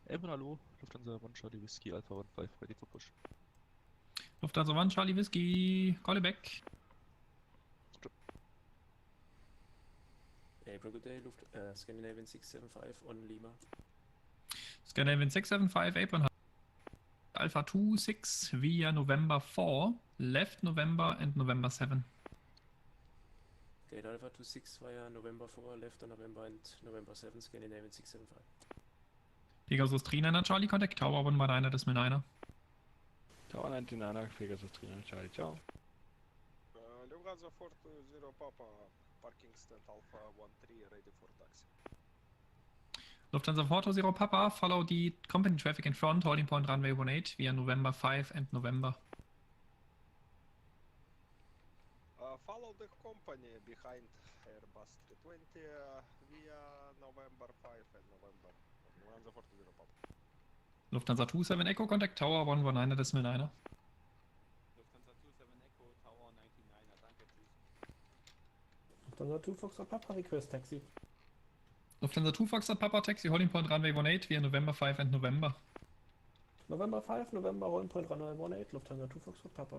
Elben, hallo, Lufthansa 1 Charlie Whiskey Alpha 15, ready for push. Lufthansa 1, Charlie Whiskey, call it back. April, good day, Scandinavian 675 on Lima. Scandinavian 675, apron Alpha 26 via November 4, left November and November 7. Gate Alpha 26 via November 4, left on November and November 7, Scandinavian 675. Pegasus 39, Charlie, contact Tower 119, decimal 9. Tower 99, Pegasus 39, Charlie, ciao. Lufthansa 420 Papa, parking stand Alpha 13, ready for taxi. Lufthansa 420 Papa, follow the company traffic in front, holding point runway 18 via November 5 and November. Follow the company behind Airbus 320 via November 5 and November. Lufthansa 420 Papa. Lufthansa 27 Echo, contact Tower 119, decimal 9. Lufthansa 27 Echo, Tower 99, danke, tschüss. Lufthansa 2 Foxtrot Papa, request taxi. Lufthansa 2 Foxtrot Papa, taxi, holding point runway 18 via November 5 and November. November 5, November, rolling point runway 18, Lufthansa 2 Foxtrot Papa.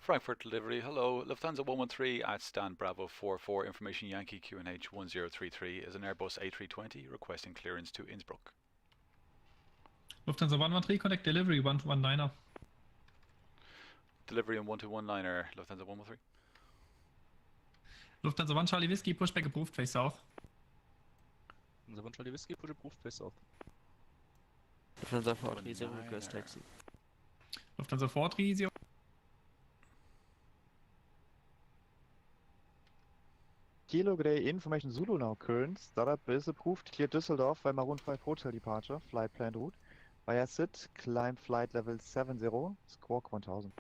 Frankfurt delivery, hello, Lufthansa 113 at stand Bravo 44, information Yankee QNH 1033 is an Airbus A320 requesting clearance to Innsbruck. Lufthansa 113, contact delivery 1219er. Delivery on 1219er, Lufthansa 113. Lufthansa 1 Charlie Whiskey, pushback approved, face south. Lufthansa 1 Charlie Whiskey, push approved, face south. Lufthansa 430, request taxi. Lufthansa 430. Kilo Grey information Zulu now current. Startup is approved. Clear Düsseldorf by Maroon 5 hotel departure. Flight planned route. Via SIT. Climb flight level 70. Squawk 1000.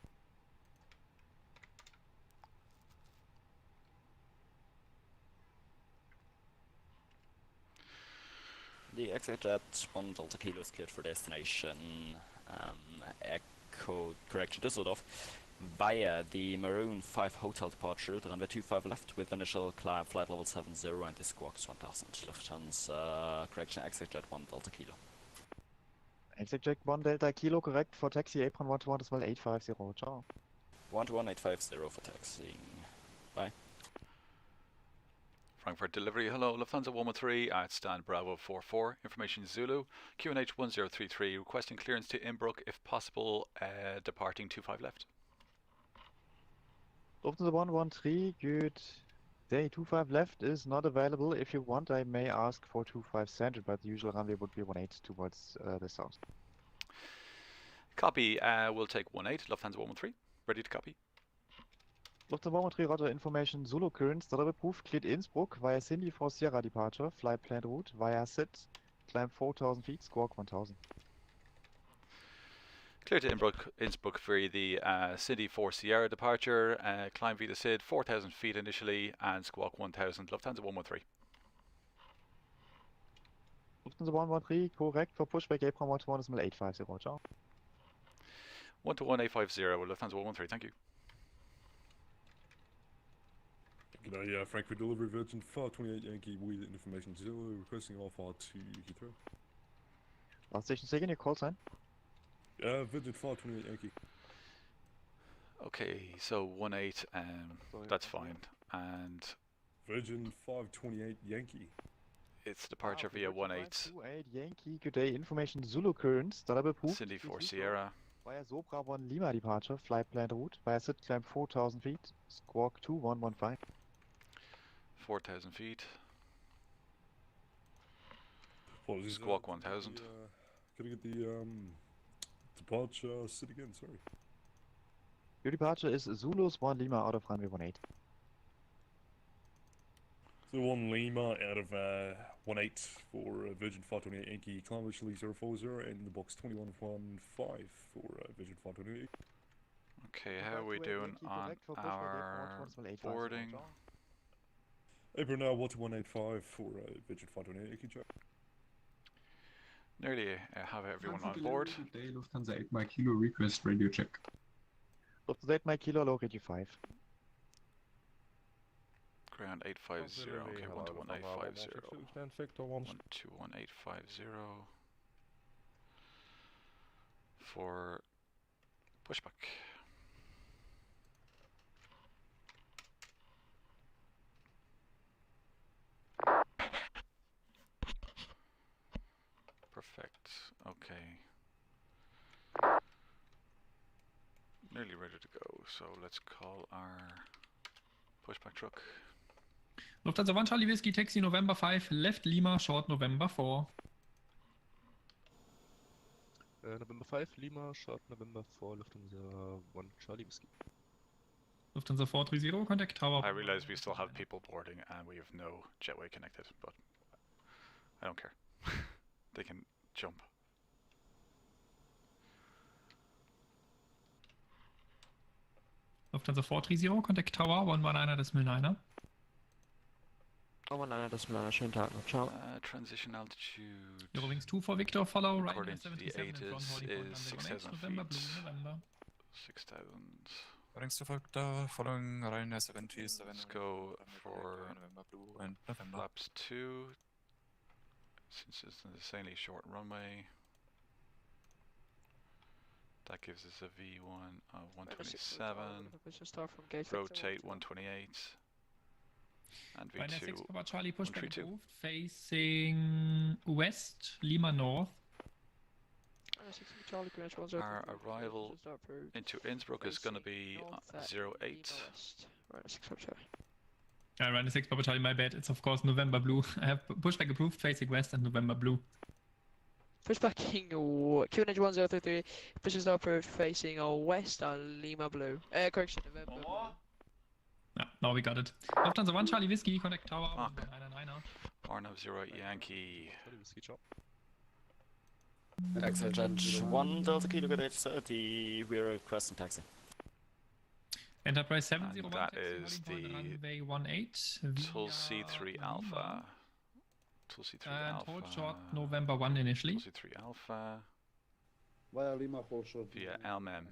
The exit jet 1 Delta Kilo is cleared for destination Echo correction Düsseldorf via the Maroon 5 hotel departure, the runway 25 left with initial climb flight level 70 and the squawks 1000. Lufthansa correction exit jet 1 Delta Kilo. Exit jet 1 Delta Kilo correct for taxi apron 121.850. Ciao. 121.850 for taxiing. Bye. Frankfurt delivery, hello, Lufthansa 113 at stand Bravo 44, information Zulu, QNH 1033 requesting clearance to Innsbruck if possible, departing 25 left. Lufthansa 113, good day. 25 left is not available. If you want, I may ask for 25 center, but the usual runway would be 18 towards the south. Copy, we'll take 18, Lufthansa 113, ready to copy. Lufthansa 113, roger, information Zulu current, startup approved, cleared Innsbruck via Cindy for Sierra departure, flight planned route via SIT, climb 4000 feet, squawk 1000. Clear to Innsbruck for the Cindy 4 Sierra departure, climb via the SID 4000 feet initially and squawk 1000, Lufthansa 113. Lufthansa 113, correct for pushback April 121.850, ciao. 121.850, Lufthansa 113, thank you. G'day, Frankfurt delivery Virgin 528 Yankee with information Zulu requesting Alpha to Heathrow. Last station second, your call sign. Virgin 528 Yankee. Okay, so 18, that's fine, and Virgin 528 Yankee. it's departure via 18. 528 Yankee, good day, information Zulu current, startup approved. Cindy 4 Sierra. Via Sopra 1 Lima departure, flight planned route, via SIT climb 4000 feet, squawk 2115. 4,000 feet. Apologies, Squawk 1000. Could I get the departure sit again? Sorry. Your departure is Zulus 1 Lima out of runway 18. So 1 Lima out of 18 for Virgin 528 Yankee, climb initially 040 and in the box 2115 for Virgin 528. Okay, how are we doing on our boarding? April now 12185 for Virgin 528 Yankee check. Nearly have everyone on board. Good day, Lufthansa 8 Mike Kilo request radio check. Lufthansa 8 Mike Kilo, low radio 5. ground 850. Okay, 121850. Stand Victor 1. 121850 for pushback. Perfect. Okay. Nearly ready to go, so let's call our pushback truck. Lufthansa 1 Charlie Whiskey, taxi November 5, left Lima, short November 4. November 5, Lima, short November 4, Lufthansa 1 Charlie Whiskey. Lufthansa 430, contact tower. I realize we still have people boarding and we have no jetway connected, but I don't care. They can jump. Lufthansa 430, contact tower, 119.9er. 119.9er, schönen Tag noch, ciao. Transition altitude. Eurowings 2 for Victor, follow, right According to the 77 in front, ATC holding point is runway 6,000 November, feet. blue, November. 6,000. Eurowings 2 Victor, following Ryanair 77. Let's go for November blue and November. flaps 2. Since it's an insanely short runway. That gives us a V1 of 127. Rotate 128. And Ryanair 6 V2 Papa Charlie, pushback 132. approved, facing west, Lima north. Our arrival into Innsbruck is going to be 08. Ryanair 6 Papa Charlie, my bad, it's of course November blue. I have pushback approved, facing west and November blue. Pushbacking QNH 1033, pushes up facing west on Lima blue. Correction, November blue. Yeah, now we got it. Lufthansa 1 Charlie Whiskey, connect tower, 119er. Arnav 0 Yankee. Charlie Whiskey, ciao. XLJ 1 Delta Kilo Gate 30, we're requesting taxi. Enterprise 701, And that taxi is holding point the runway 18. Tulsi 3 Alpha. Tulsi 3 And Alpha. hold short November 1 initially. Tulsi 3 Alpha. Via Lima for short. Via LMM.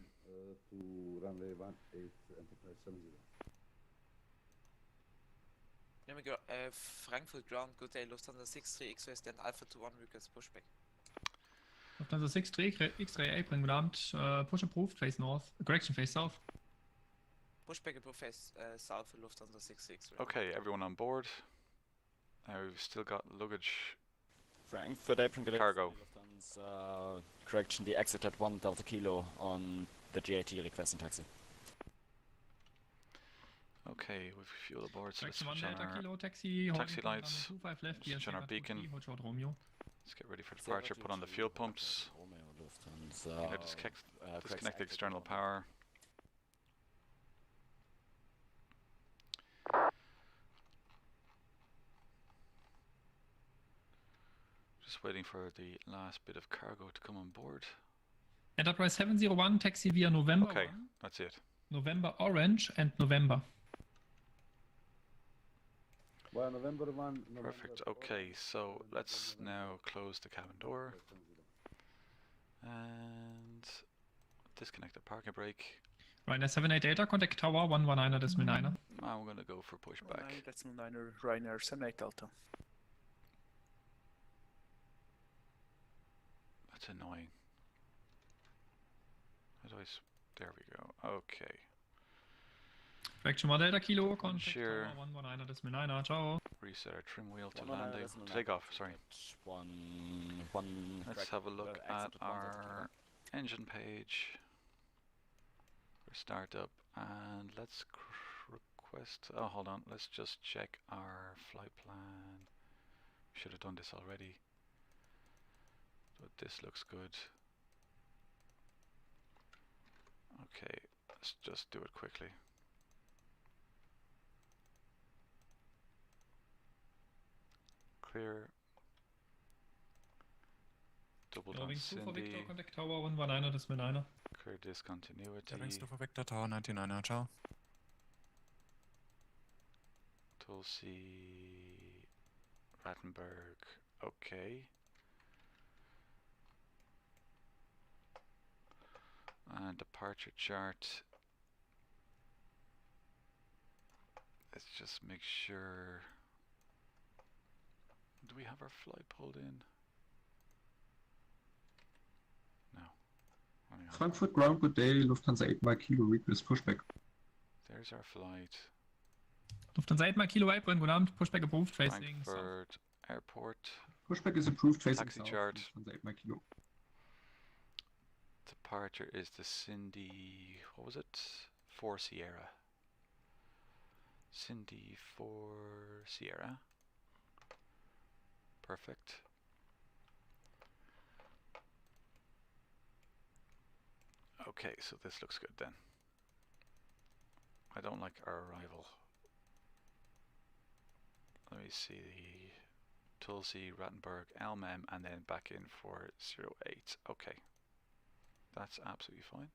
To runway 18 Enterprise 70. Go, Frankfurt ground, good day, Lufthansa 63 X-ray stand Alpha 21 request pushback. Lufthansa 63 X-ray apron ground, push approved, face north, correction, face south. Pushback approved face south for Lufthansa 63 X-ray. Okay, everyone on board. We've still got luggage. Frankfurt apron cargo. Lufthansa, correction, the exit at 1 Delta Kilo on the GAT requesting taxi. Okay, we've fuel aboard, so let's Correction 1 switch on Delta our Kilo, taxi, taxi lights. 25 left, Switch on our beacon. hold short Romeo. Let's get ready for departure, put on the fuel pumps. Okay, disconnect the external power. Just waiting for the last bit of cargo to come on board. Enterprise 701, taxi via November Okay, 1, that's it. November orange and November. Via November 1. Perfect, okay, so let's now close the cabin door. And disconnect the parking brake. Ryanair 788, contact tower, 119.9er. Now we're gonna go for pushback. Ryanair 78 Delta. That's annoying. How do I there we go. Okay. Correction 1 Delta Kilo, contact Sure. tower, 119.9er, ciao. Reset our trim wheel to landing. Take off, sorry. Let's have a look at our engine page. For startup, and let's request. Oh, hold on. Let's just check our flight plan. Should have done this already. But this looks good. Okay, let's just do it quickly. Clear. Double down Eurowings 2 for Cindy. Victor, contact tower, 119.9er. Clear discontinuity. Eurowings 2 for Victor, Tower 99er, ciao. Tulsi Rattenberg. Okay. And departure chart. Let's just make sure. Do we have our flight pulled in? No. Frankfurt ground, good day. Lufthansa 8 by Kilo, request pushback. There's our flight. Lufthansa 8 Kilo April, good afternoon. Pushback approved, facing Frankfurt Airport. Pushback is approved, facing Taxi south. chart. Lufthansa 8 Kilo. Departure is the Cindy. What was it? 4 Sierra. Cindy 4 Sierra. Perfect. Okay, so this looks good then. I don't like our arrival. Let me see the Tulsi, Rattenberg, Elmem, and then back in for 08. Okay. That's absolutely fine.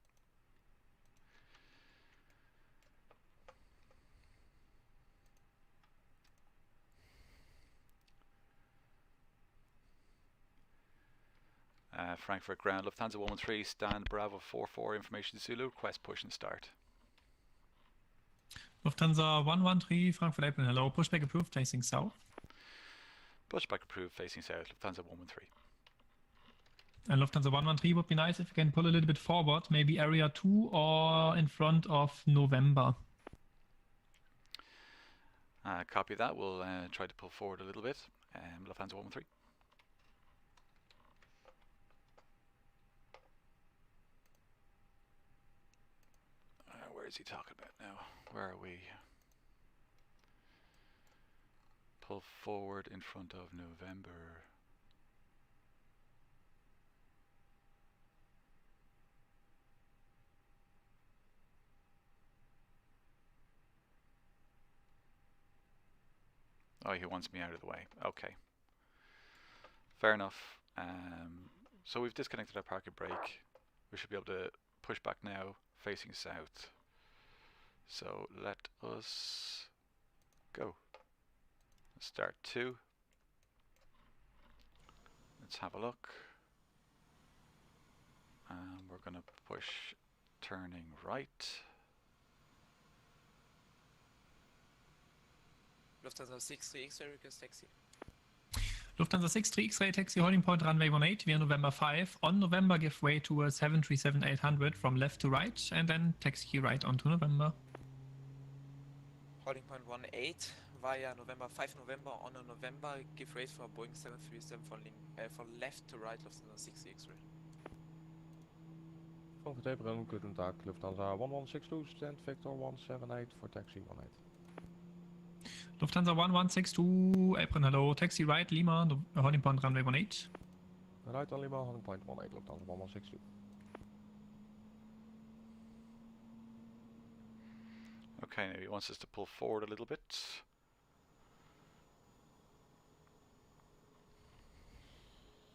Frankfurt ground, Lufthansa 113, stand Bravo 44, information Zulu, request push and start. Lufthansa 113, Frankfurt April, hello. Pushback approved, facing south. Pushback approved, facing south, Lufthansa 113. And Lufthansa 113 would be nice if you can pull a little bit forward, maybe area 2 or in front of November. Copy that, we'll try to pull forward a little bit. Lufthansa 113. Where is he talking about now? Where are we? Pull forward in front of November. Oh, he wants me out of the way. Okay. Fair enough. So we've disconnected our parking brake. We should be able to push back now, facing south. So let us go. Start 2. Let's have a look. We're going to push turning right. Lufthansa 63 X-ray request taxi. Lufthansa 63 X-ray taxi holding point runway 18 via November 5. On November give way to a 737-800 from left to right and then taxi right onto November. Holding point 18 via November 5 November on a November give way for Boeing 737 from left to right Lufthansa 60 X-ray. Frankfurt April, guten Tag. Lufthansa 1162, stand Victor 178 for taxi 18. Lufthansa 1162 April, hello. Taxi right Lima, holding point runway 18. Right on Lima, holding point 18, Lufthansa 1162. Okay, now he wants us to pull forward a little bit.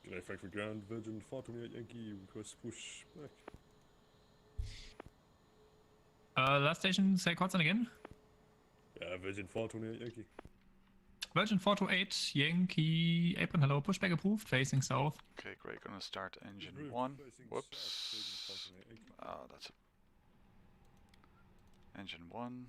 G'day, Frankfurt ground, Virgin 428 Yankee, request push back. Last station, say Kotzen again. Virgin 428 Yankee. Virgin 428 Yankee, April, hello. Pushback approved, facing south. Okay, great. Gonna start engine 1. Whoops. That's it. Engine 1.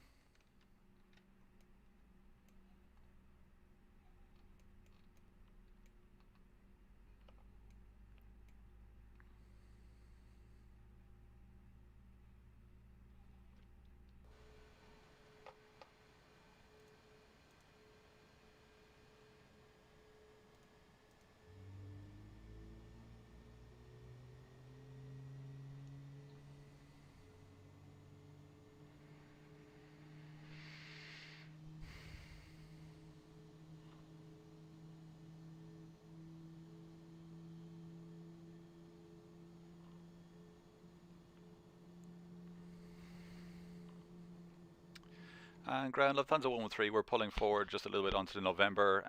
And ground Lufthansa 113, we're pulling forward just a little bit onto the November.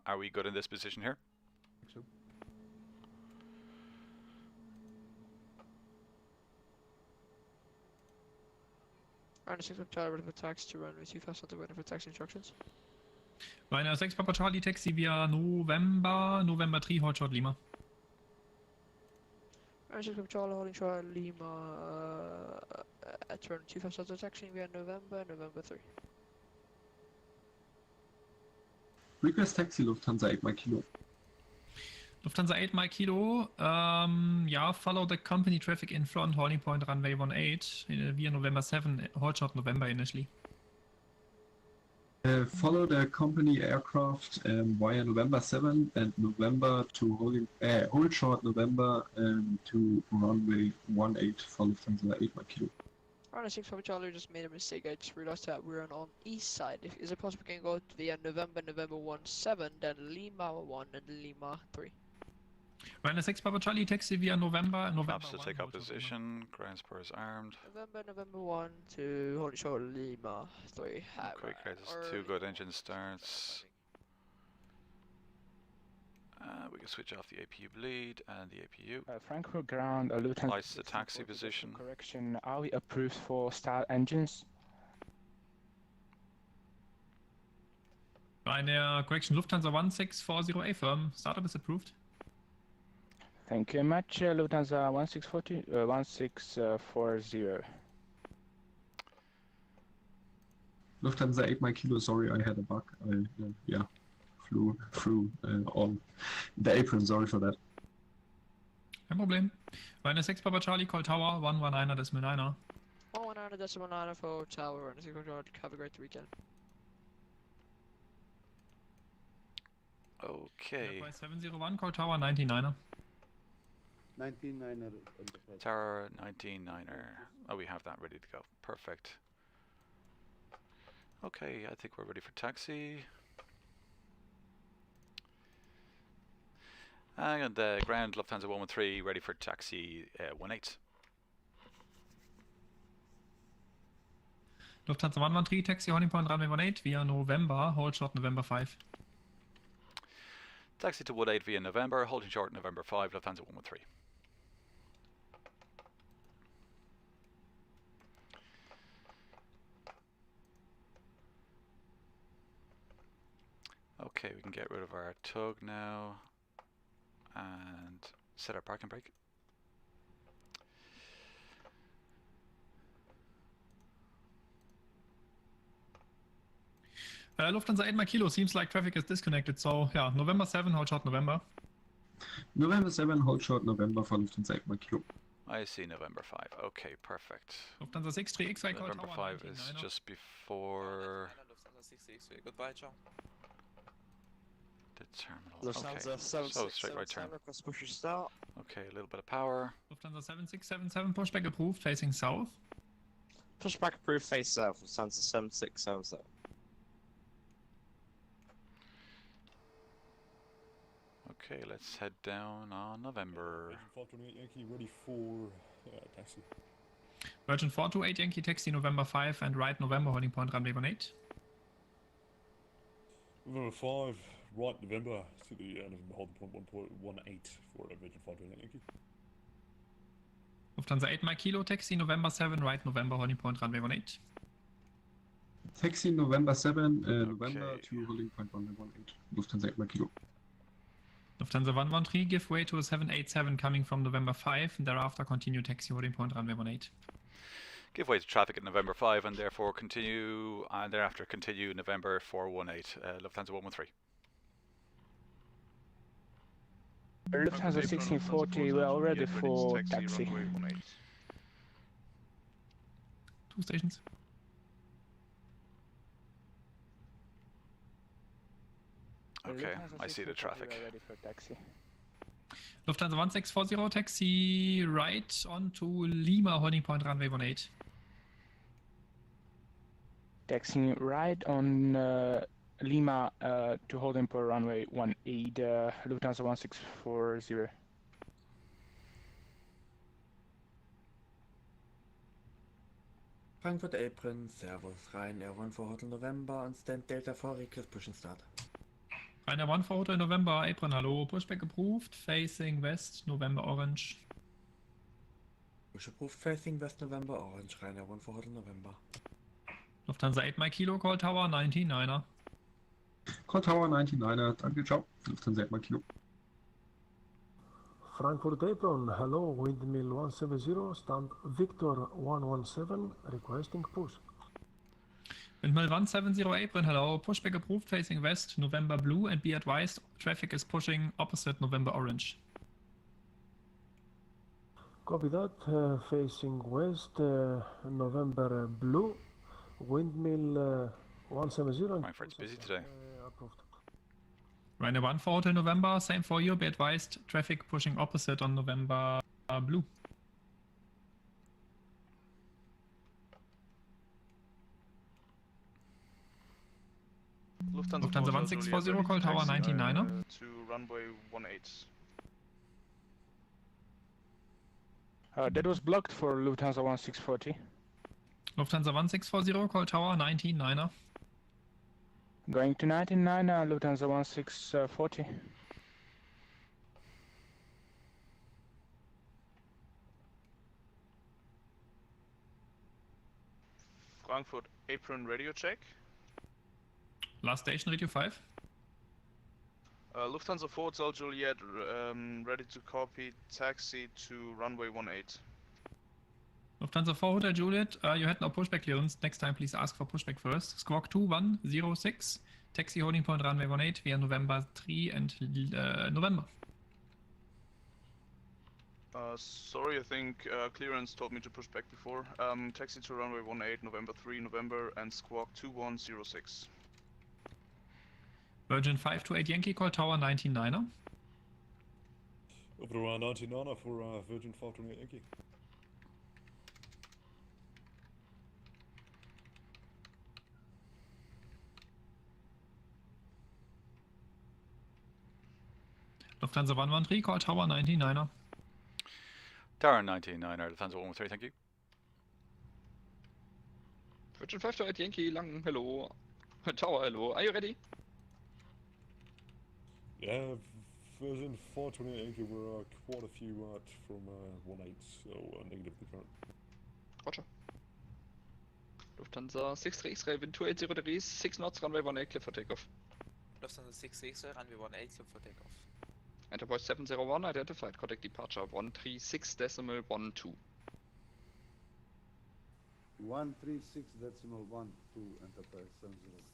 Are we good in this position here? So. Runway 6 Papa Charlie, ready for taxi to runway 25 waiting for taxi instructions. Runway 6 Papa Charlie taxi via November 3 hold short Lima. Runway 6 Papa Charlie holding short Lima at turn 25 taxiing via November 3. Request taxi Lufthansa 8 Mike Kilo. Lufthansa 8 Mike Kilo, yeah, follow the company traffic in front, holding point runway 18 via November 7, hold short November initially. Follow the company aircraft via November 7 and November to hold short November to runway 18 for Lufthansa 8 Mike Kilo. Runner 6 Papa Charlie just made a mistake. I just realized that we're on east side. Is it possible we can go via November 17, then Lima 1 and Lima 3? Runner 6 Papa Charlie, taxi via November Flaps to 1, take up hold short position, ground spurs armed. November 1 to hold short Lima 3. Quick raises, 2 good engine starts. We can switch off the APU bleed and the APU. Frankfurt ground, Lufthansa. Flights to taxi position. Correction, are we approved for start engines? Eine correction, Lufthansa 1640 firm, startup is approved. Thank you very much, Lufthansa 1640. Lufthansa 8 Mike Kilo, sorry, I had a bug. I flew through on the apron, sorry for that. Kein Problem. Runner 6 Papa Charlie, call tower, 119.9er. 119.9 for tower, Runner 6 Papa Charlie, have a great weekend. Okay. Enterprise 701, call tower, 99er. 19-9er. Tower 19-9er. Oh, we have that ready to go. Perfect. Okay, I think we're ready for taxi. And ground Lufthansa 113 ready for taxi 18. Lufthansa 113, taxi holding point runway 18 via November, hold short November 5. Taxi to 18 via November, holding short November 5, Lufthansa 113. Okay, we can get rid of our tug now and set our parking brake. Lufthansa 8 Mike Kilo, seems like traffic is disconnected, so yeah, November 7, hold short November. November 7, hold short November for Lufthansa 8 Mike Kilo. I see November 5. Okay, perfect. Lufthansa 6 3 X-ray call November tower 5 is just before Lufthansa 6 X-ray. Goodbye, John. the terminal. Lufthansa Okay, 7 so straight right turn. request push start. Okay, a little bit of power. Lufthansa 7677, pushback approved, facing south. Pushback approved face south, Lufthansa 7677. Okay, let's head down on November. 528 Yankee ready for taxi. Virgin 428 Yankee taxi November 5 and right November holding point runway 18. November 5, right November to the November holding point 1.18 for Virgin 528 Yankee. Lufthansa 8 Mike Kilo taxi November 7 right November holding point runway 18. Taxi November 7, November to holding point runway 18. Lufthansa 8 Mike Kilo. Lufthansa 113, give way to a 787 coming from November 5 and thereafter continue taxi holding point runway 18. Give way to traffic at November 5 and therefore continue, and thereafter continue November 418, Lufthansa 113. Lufthansa 1640, we are ready for taxi. 2 stations. Okay, I see the traffic. We are ready for taxi. Lufthansa 1640 taxi right on to Lima holding point runway 18. Taxiing right on Lima to holding point runway 18, Lufthansa 1640. Frankfurt Apron, Servus, Ryanair 1 for Hotel November and stand Delta 4 request push and start. Ryanair 1 for Hotel November, apron, hello, pushback approved, facing west, November orange. Push approved facing West November Orange, Ryanair 1 for Hotel November. Lufthansa 8 Mike Kilo, call tower 99er. Call tower 99er, danke, ciao. Lufthansa 8 Mike Kilo. Frankfurt Apron, hello, windmill 170, stand Victor 117, requesting push. Windmill 170 apron, hello. Pushback approved facing west, November blue, and be advised, traffic is pushing opposite November orange. Copy that. Facing west, November blue, windmill 170. Frankfurt's busy today. Approved. Ryanair 1 for Hotel November, same for you, be advised, traffic pushing opposite on November blue. Lufthansa 1640, call tower 99er. To runway 18. That was blocked for Lufthansa 1640. Lufthansa 1640, call tower 99er. Going to 99, Lufthansa 1640. Frankfurt apron radio check. Last station, radio 5. Lufthansa 4 Hotel Juliet, ready to copy taxi to runway 18. Lufthansa 4 Hotel Juliet, you had no pushback clearance. Next time, please ask for pushback first. Squawk 2106, taxi holding point runway 18 via November 3 and November. Sorry, I think clearance told me to push back before. Taxi to runway 18, November 3, November, and squawk 2106. Virgin 528 Yankee, call tower 99er. Over around 99er for Virgin 528 Yankee. Lufthansa 113, call tower 99er. Tower 99er, Lufthansa 113, thank you. Virgin 528 Yankee, Lang, hello. Tower, hello. Are you ready? Yeah, Virgin 428 Yankee, we're quite a few out from 18, so negative the current. Roger. Lufthansa 6 X-ray, wind 280 degrees, 6 knots, runway 18, clear for takeoff. Lufthansa 6 X-ray, runway 18, clear for takeoff. Enterprise 701, identified, contact departure 136.12. 136.12 Enterprise 70.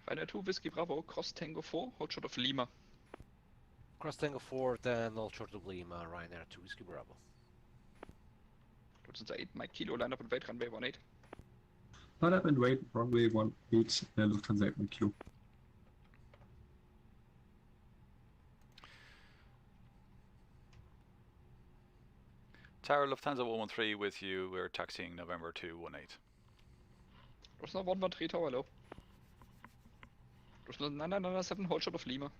Ryanair 2 Whiskey Bravo, cross Tango 4, hold short of Lima. Cross Tango 4, then hold short of Lima, Ryanair 2 Whiskey Bravo. Lufthansa 8 Mike Kilo, line up and wait, runway 18. Line up and wait, runway 18, Lufthansa 8 Kilo. Tower Lufthansa 113 with you, we're taxiing November 218. Lufthansa 113 Tower, hello. Lufthansa 997, hold short of Lima.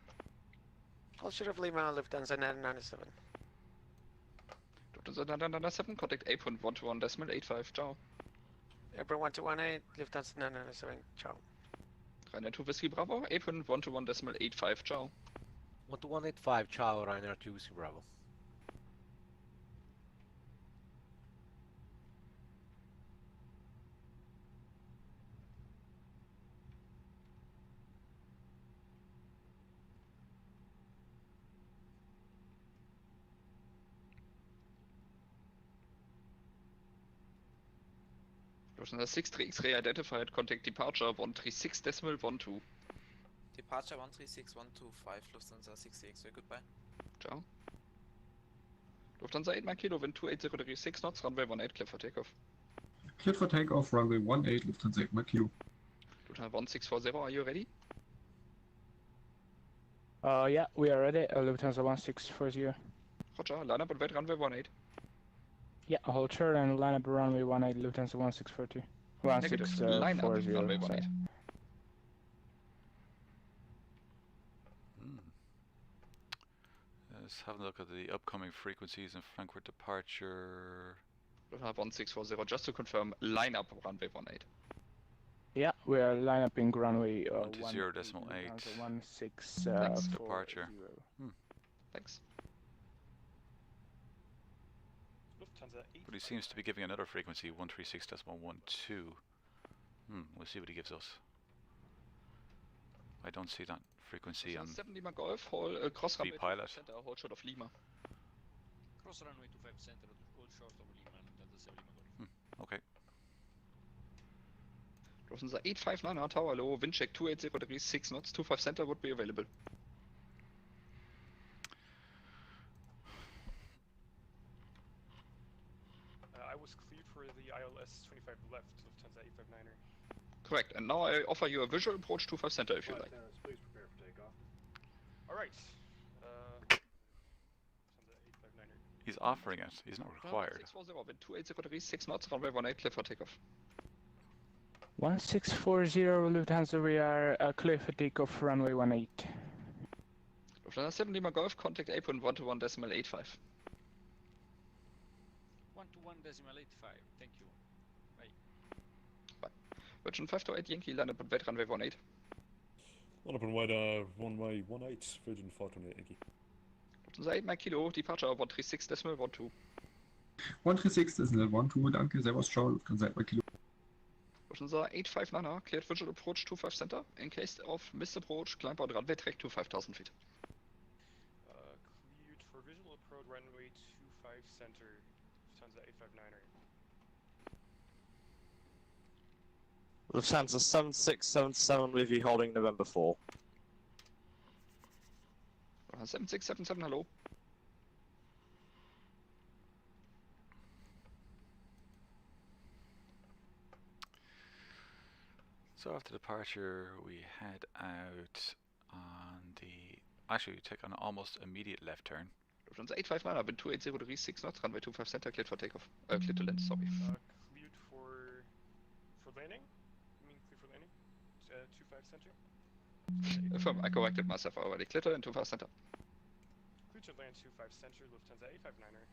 Hold short of Lima, Lufthansa 997. Lufthansa 997, contact apron 121.85, ciao. Apron 1218, Lufthansa 997, ciao. Ryanair 2 Whiskey Bravo, apron 121.85, ciao. 12185, ciao, Ryanair 2 Whiskey Bravo. Lufthansa 6 X-ray identified, contact departure 136.12. Departure 136125, Lufthansa 6 X-ray, goodbye. Ciao. Lufthansa 8 Mike Kilo, wind 280 degrees 6 knots, runway 18, clear for takeoff. Cleared for takeoff, runway 18, Lufthansa 8 Kilo. Lufthansa 1640, are you ready? Yeah, we are ready. Lufthansa 1640. Roger, line up and wait, runway 18. Yeah, hold short and line up runway 18, Lufthansa 1640. Negative, line up runway 18. Let's have a look at the upcoming frequencies and Frankfurt departure. Lufthansa 1640, just to confirm, line up runway 18. Yeah, we are line up in runway 10.8. 1640. Departure. Thanks. But he seems to be giving another frequency, 136.12. We'll see what he gives us. I don't see that frequency on 7 Lima Golf, cross runway pilot. center, hold short of Lima. Cross runway 25 center, hold short of Lima, and that's 7 Lima Golf. Okay. Lufthansa 859er, tower low, wind check 280 degrees, 6 knots, 25 center would be available. I was cleared for the ILS 25 left, Lufthansa 859er. Correct, and now I offer you a visual approach 25 center if you like. Please prepare for takeoff. Alright. Lufthansa 859er. He's offering it. He's not required. 640, wind 280 degrees, 6 knots, runway 18, clear for takeoff. 1640 Lufthansa, we are clear for takeoff, runway 18. Lufthansa 7 Lima Golf, contact airport 121.85. 121.85, thank you. Bye. Virgin 528 Yankee, land upon wait runway 18. Line up and wait, runway 18, Virgin 528 Yankee. Lufthansa 8 Mike Kilo, departure 136.12. 136.12, danke, servus, ciao, Lufthansa 8 Kilo. Lufthansa 859er, cleared visual approach 25 center. In case of missed approach, climb out runway track to 5,000 feet. Cleared for visual approach runway 25 center, Lufthansa 859er. Lufthansa 7677 with you holding November 4. 7677, hello. So after departure, we head out on the... Actually, we take an almost immediate left turn. Lufthansa 859er, wind 280 degrees, 6 knots, runway 25 center, cleared for takeoff. Cleared to land, sorry. Cleared for landing? You mean clear for landing? 25 center? I corrected myself already. Cleared to land 25 center. Cleared to land 25 center, Lufthansa 859er.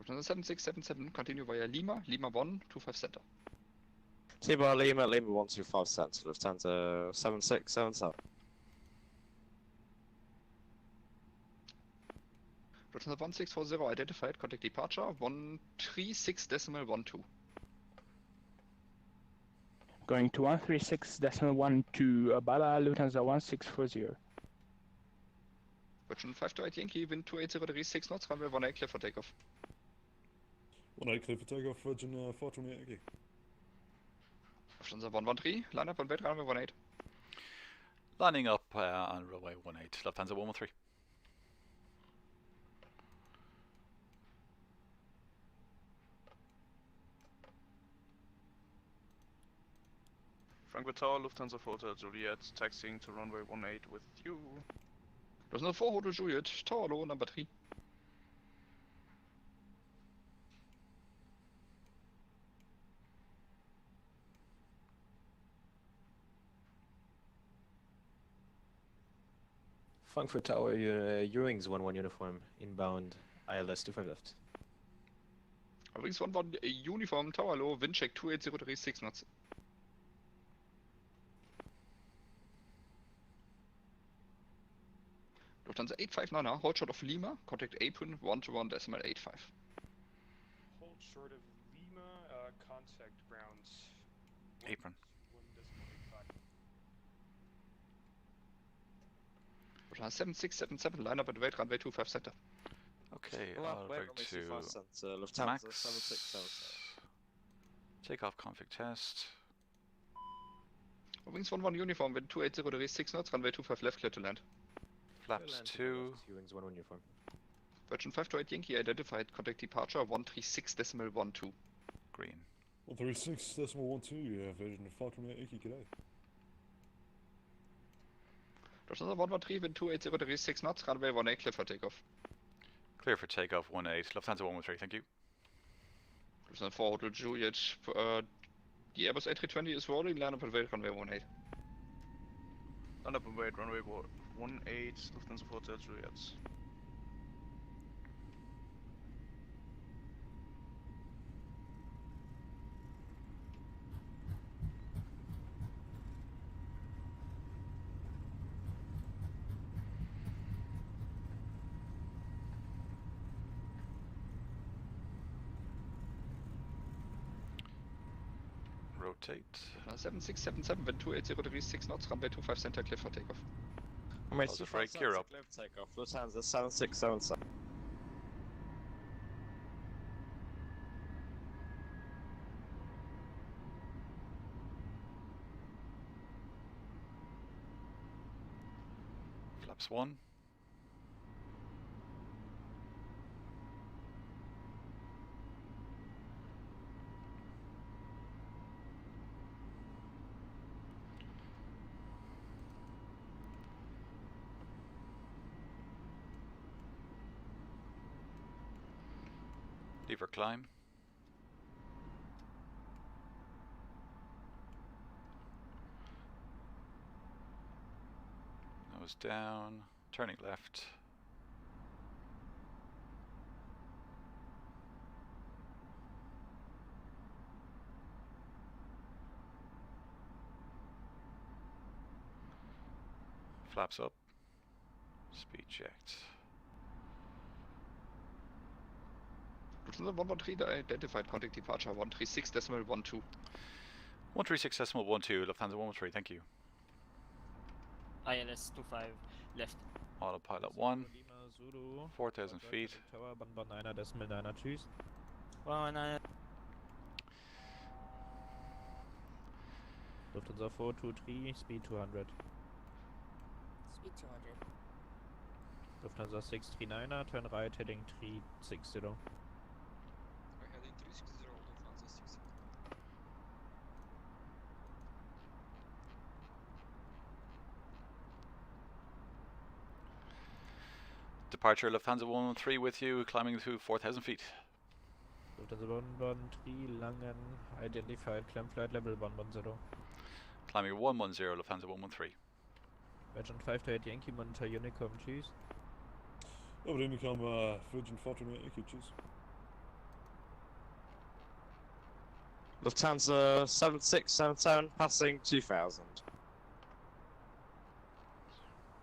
Lufthansa 7677, continue via Lima, Lima 1, 25 center. T-bar Lima, Lima 125 cents, Lufthansa 7677. Lufthansa 1640 identified, contact departure 136.12. Going to 136.12, Bala, Lufthansa 1640. Virgin 528 Yankee, wind 280 degrees, 6 knots, runway 18, clear for takeoff. 18 clear for takeoff, Virgin 528 Yankee. Lufthansa 113, line up on wait runway 18. Lining up on runway 18, Lufthansa 113. Frankfurt Tower, Lufthansa 4 Hotel Juliet, taxiing to runway 18 with you. Lufthansa 4 Hotel Juliet, tower low, number 3. Frankfurt Tower, Ewing's 1-1 uniform, inbound, ILS 25 left. Wings 1-1 uniform, tower low, wind check 280 degrees, 6 knots. Lufthansa 859er, hold short of Lima, contact apron 121.85. Hold short of Lima, contact grounds. Apron. 1.85. Lufthansa 7677, line up at wait runway 25 center. Okay, Well, I'll wait, break runway to 25 cents, Lufthansa max. 7677. Takeoff config test. Wings 1-1 uniform, wind 280 degrees, 6 knots, runway 25 left, clear to land. Flaps 2. Ewing's 1-1 uniform. Virgin 528 Yankee identified, contact departure 136.12. Green. 136.12, Virgin 528 Yankee, g'day. Lufthansa 113, wind 280 degrees, 6 knots, runway 18, clear for takeoff. Clear for takeoff 18, Lufthansa 113, thank you. Lufthansa 4 Hotel Juliet, the Airbus A320 is rolling, land up and wait runway 18. Land up and wait runway 18, Lufthansa 4 Hotel Juliet. Rotate. 7677, wind 280 degrees, 6 knots, runway 25 center, clear for takeoff. Runway I'll just 25 right gear cents, up. clear for takeoff, Lufthansa 7677. Flaps 1. Lever climb. Nose down, turning left. Flaps up. Speed checked. Lufthansa 113 identified contact departure 136.12. 136.12, Lufthansa 113, thank you. ILS 25 left. Autopilot 1, Lima Zulu. 4,000 feet. Tower, 1.9.9, tschüss. 119. Lufthansa 423, speed 200. Speed 200. Lufthansa 639er, turn right, heading 360. Heading 360, Lufthansa 6. Departure Lufthansa 113 with you, climbing to 4,000 feet. Lufthansa 113, Langen, identified, climb flight level 110. Climbing 110, Lufthansa 113. Virgin 528 Yankee, monitor Unicom, tschüss. Over to Unicom, Virgin 428 Yankee, tschüss. Lufthansa 7677 passing 2000.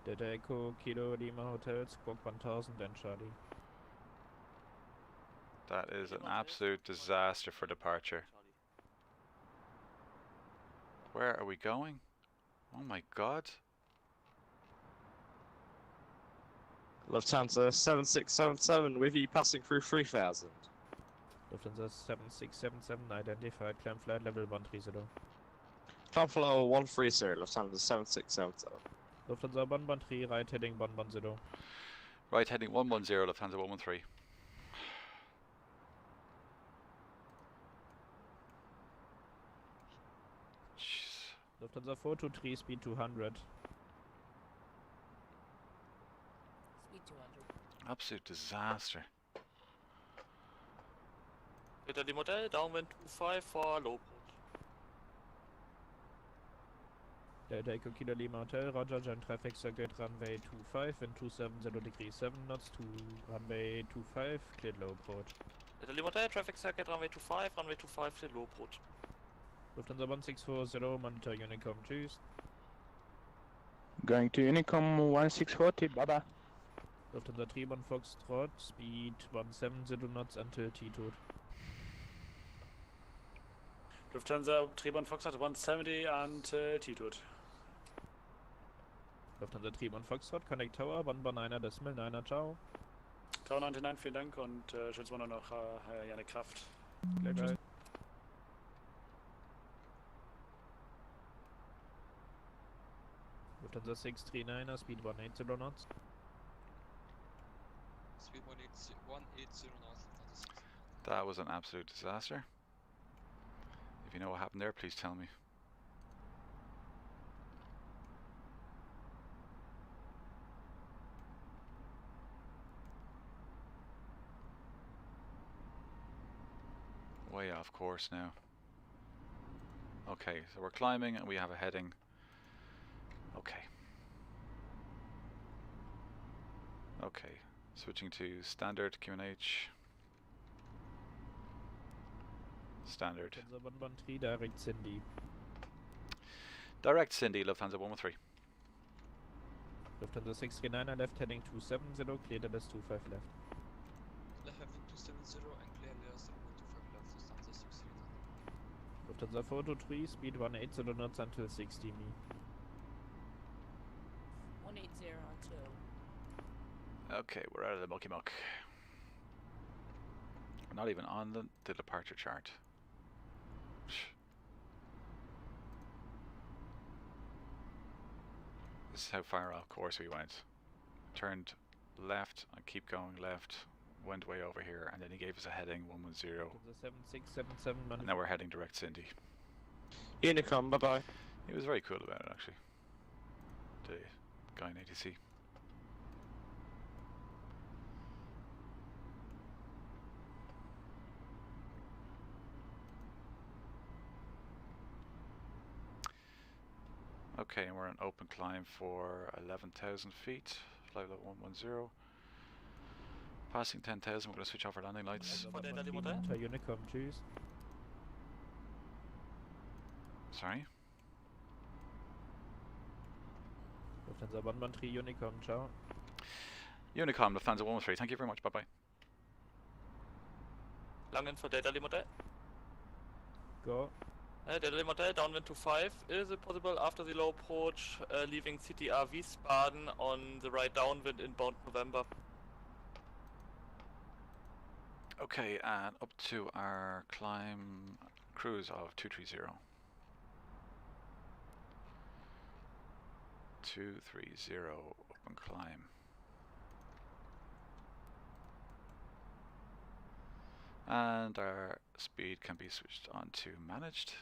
Delta Echo, Kilo, Lima Hotel, Squawk 1000 and Charlie. That is an absolute disaster for departure. Where are we going? Oh my god. Lufthansa 7677 with you passing through 3000. Lufthansa 7677 identified, climb flight level 130. Climb flight level 130, Lufthansa 7677. Lufthansa 113, right heading 110. Right heading 110, Lufthansa 113. Lufthansa 423, speed 200. Speed 200. Absolute disaster. Italy Modell, downwind 25 for low approach. Delta Echo Kilo Lima Hotel, Roger, join traffic circuit runway 25 and 270 degrees 7 knots to runway 25, cleared low approach. Italy Modell, traffic circuit runway 25, runway 25, cleared low approach. Lufthansa 1640, monitor Unicom, tschüss. Going to Unicom 1640, bye bye. Lufthansa 31 Foxtrot, speed 170 knots until T-Toot. Lufthansa Tribon Foxtrot 170 until T-Toot. Lufthansa Tribon Foxtrot, Connect Tower, 1.9.9, ciao. Tower 99, vielen Dank und schönes Wochenende noch, Janne Kraft. Gleich. Lufthansa 639er, speed 180 knots. Speed 180 knots, Lufthansa 6. That was an absolute disaster. If you know what happened there, please tell me. Way off course now. Okay, so we're climbing and we have a heading. Okay. Okay, switching to standard QNH. Standard. Lufthansa 113, direct Cindy. Direct Cindy, Lufthansa 113. Lufthansa 639er, left heading 270, cleared LS 25 left. Left 270 and clear LS 25 left, Lufthansa 639. Lufthansa 423, speed 180 knots until 60 me. 180 until. Okay, we're out of the mucky muck. We're not even on the departure chart. This is how far off course we went. turned left and keep going left, went way over here, and then he gave us a heading 110. The 7677 And now we're heading direct Cindy. Unicom, bye bye. He was very cool about it actually. The guy in ATC. Okay, and we're on open climb for 11,000 feet, flight level 110. Passing 10,000, we're going to switch off our landing lights. Unicom, choose. Sorry? Lufthansa 113, Unicom, ciao. Unicom, Lufthansa 113, thank you very much, bye bye. Langen for data limiter. Go. Data limiter, downwind to 5. Is it possible after the low approach, leaving CTR Wiesbaden on the right downwind inbound November? Okay, and up to our climb cruise of 230. 230, open climb. And our speed can be switched on to managed.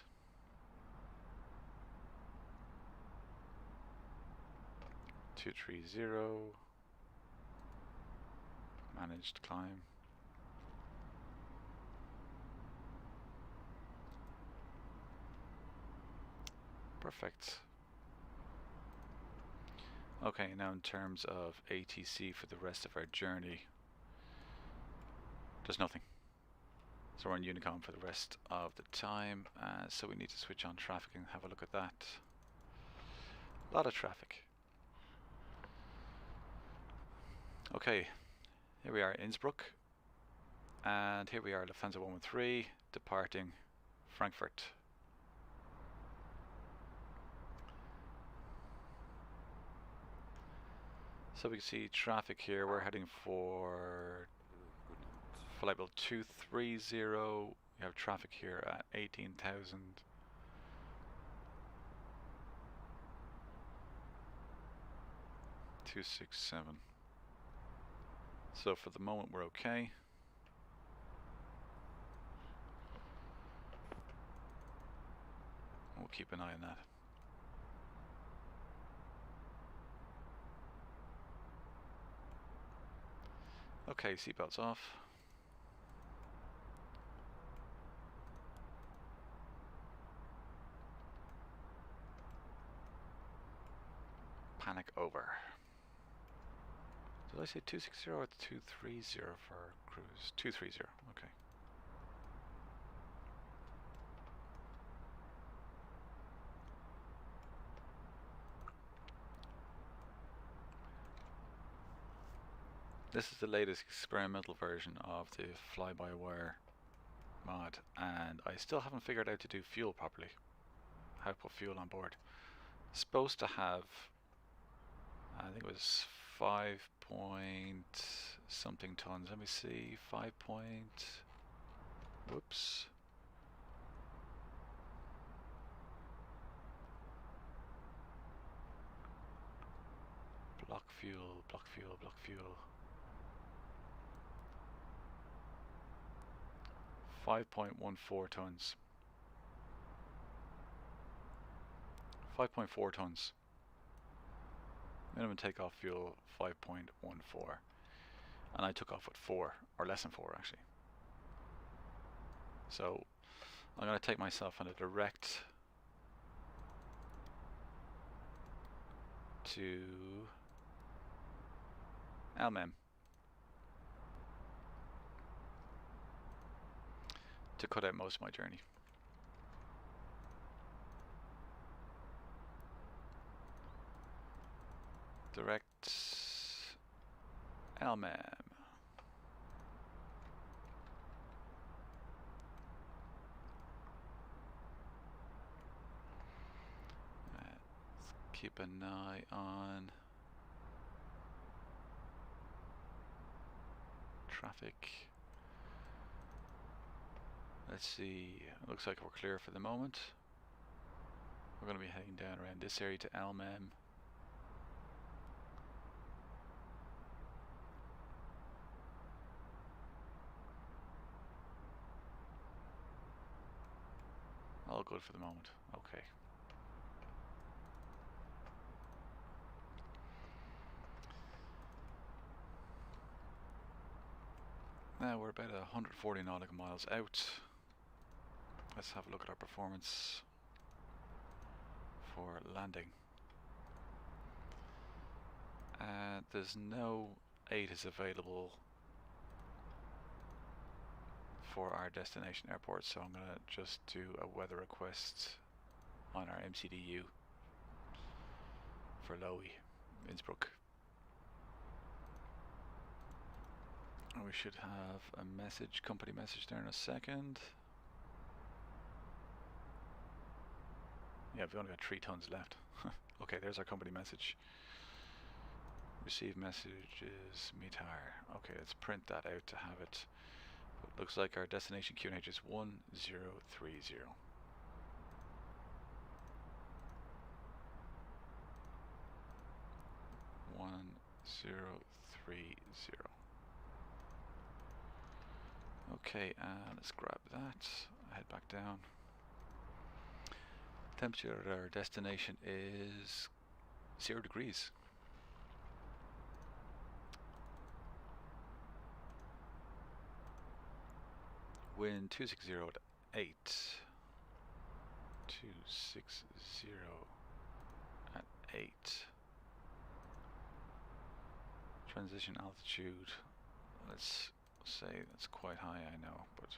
Two 230, managed climb. Perfect. Okay, now in terms of ATC for the rest of our journey, there's nothing. So we're in Unicom for the rest of the time, so we need to switch on traffic and have a look at that. A lot of traffic. Okay, here we are in Innsbruck, and here we are Lufthansa 113 departing Frankfurt. So we can see traffic here. We're heading for flight level 230. We have traffic here at 18,000. $267. So for the moment we're okay. We'll keep an eye on that. Okay, seatbelts off. Panic over. Did I say 260 or 230 for cruise? 230, okay. This is the latest experimental version of the fly-by-wire mod, and I still haven't figured out to do fuel properly. How to put fuel on board. Supposed to have, I think it was 5 point something tons. Let me see, 5 point, whoops. Block fuel, block fuel, block fuel. 5.14 tons. 5.4 tons. Minimum takeoff fuel 5.14. And I took off with 4, or less than 4 actually. So I'm going to take myself on a direct to Elmem to cut out most of my journey. Direct Elmem. Let's keep an eye on traffic. Let's see, it looks like we're clear for the moment. We're going to be heading down around this area to Elmem. all good for the moment. Okay. Now we're about 140 nautical miles out. Let's have a look at our performance for landing. There's no ATC available for our destination airport, so I'm gonna just do a weather request on our MCDU for LOWI, Innsbruck. And we should have a message, company message there in a second. Yeah, we've only got 3 tons left. Okay, there's our company message. Receive messages, Mitar. Okay, let's print that out to have it. But it looks like our destination QNH is 1030. Okay, let's grab that. Head back down. Temperature at our destination is 0 degrees. Wind 260 at 8. 260 at 8. Transition altitude. Let's say that's quite high, I know, but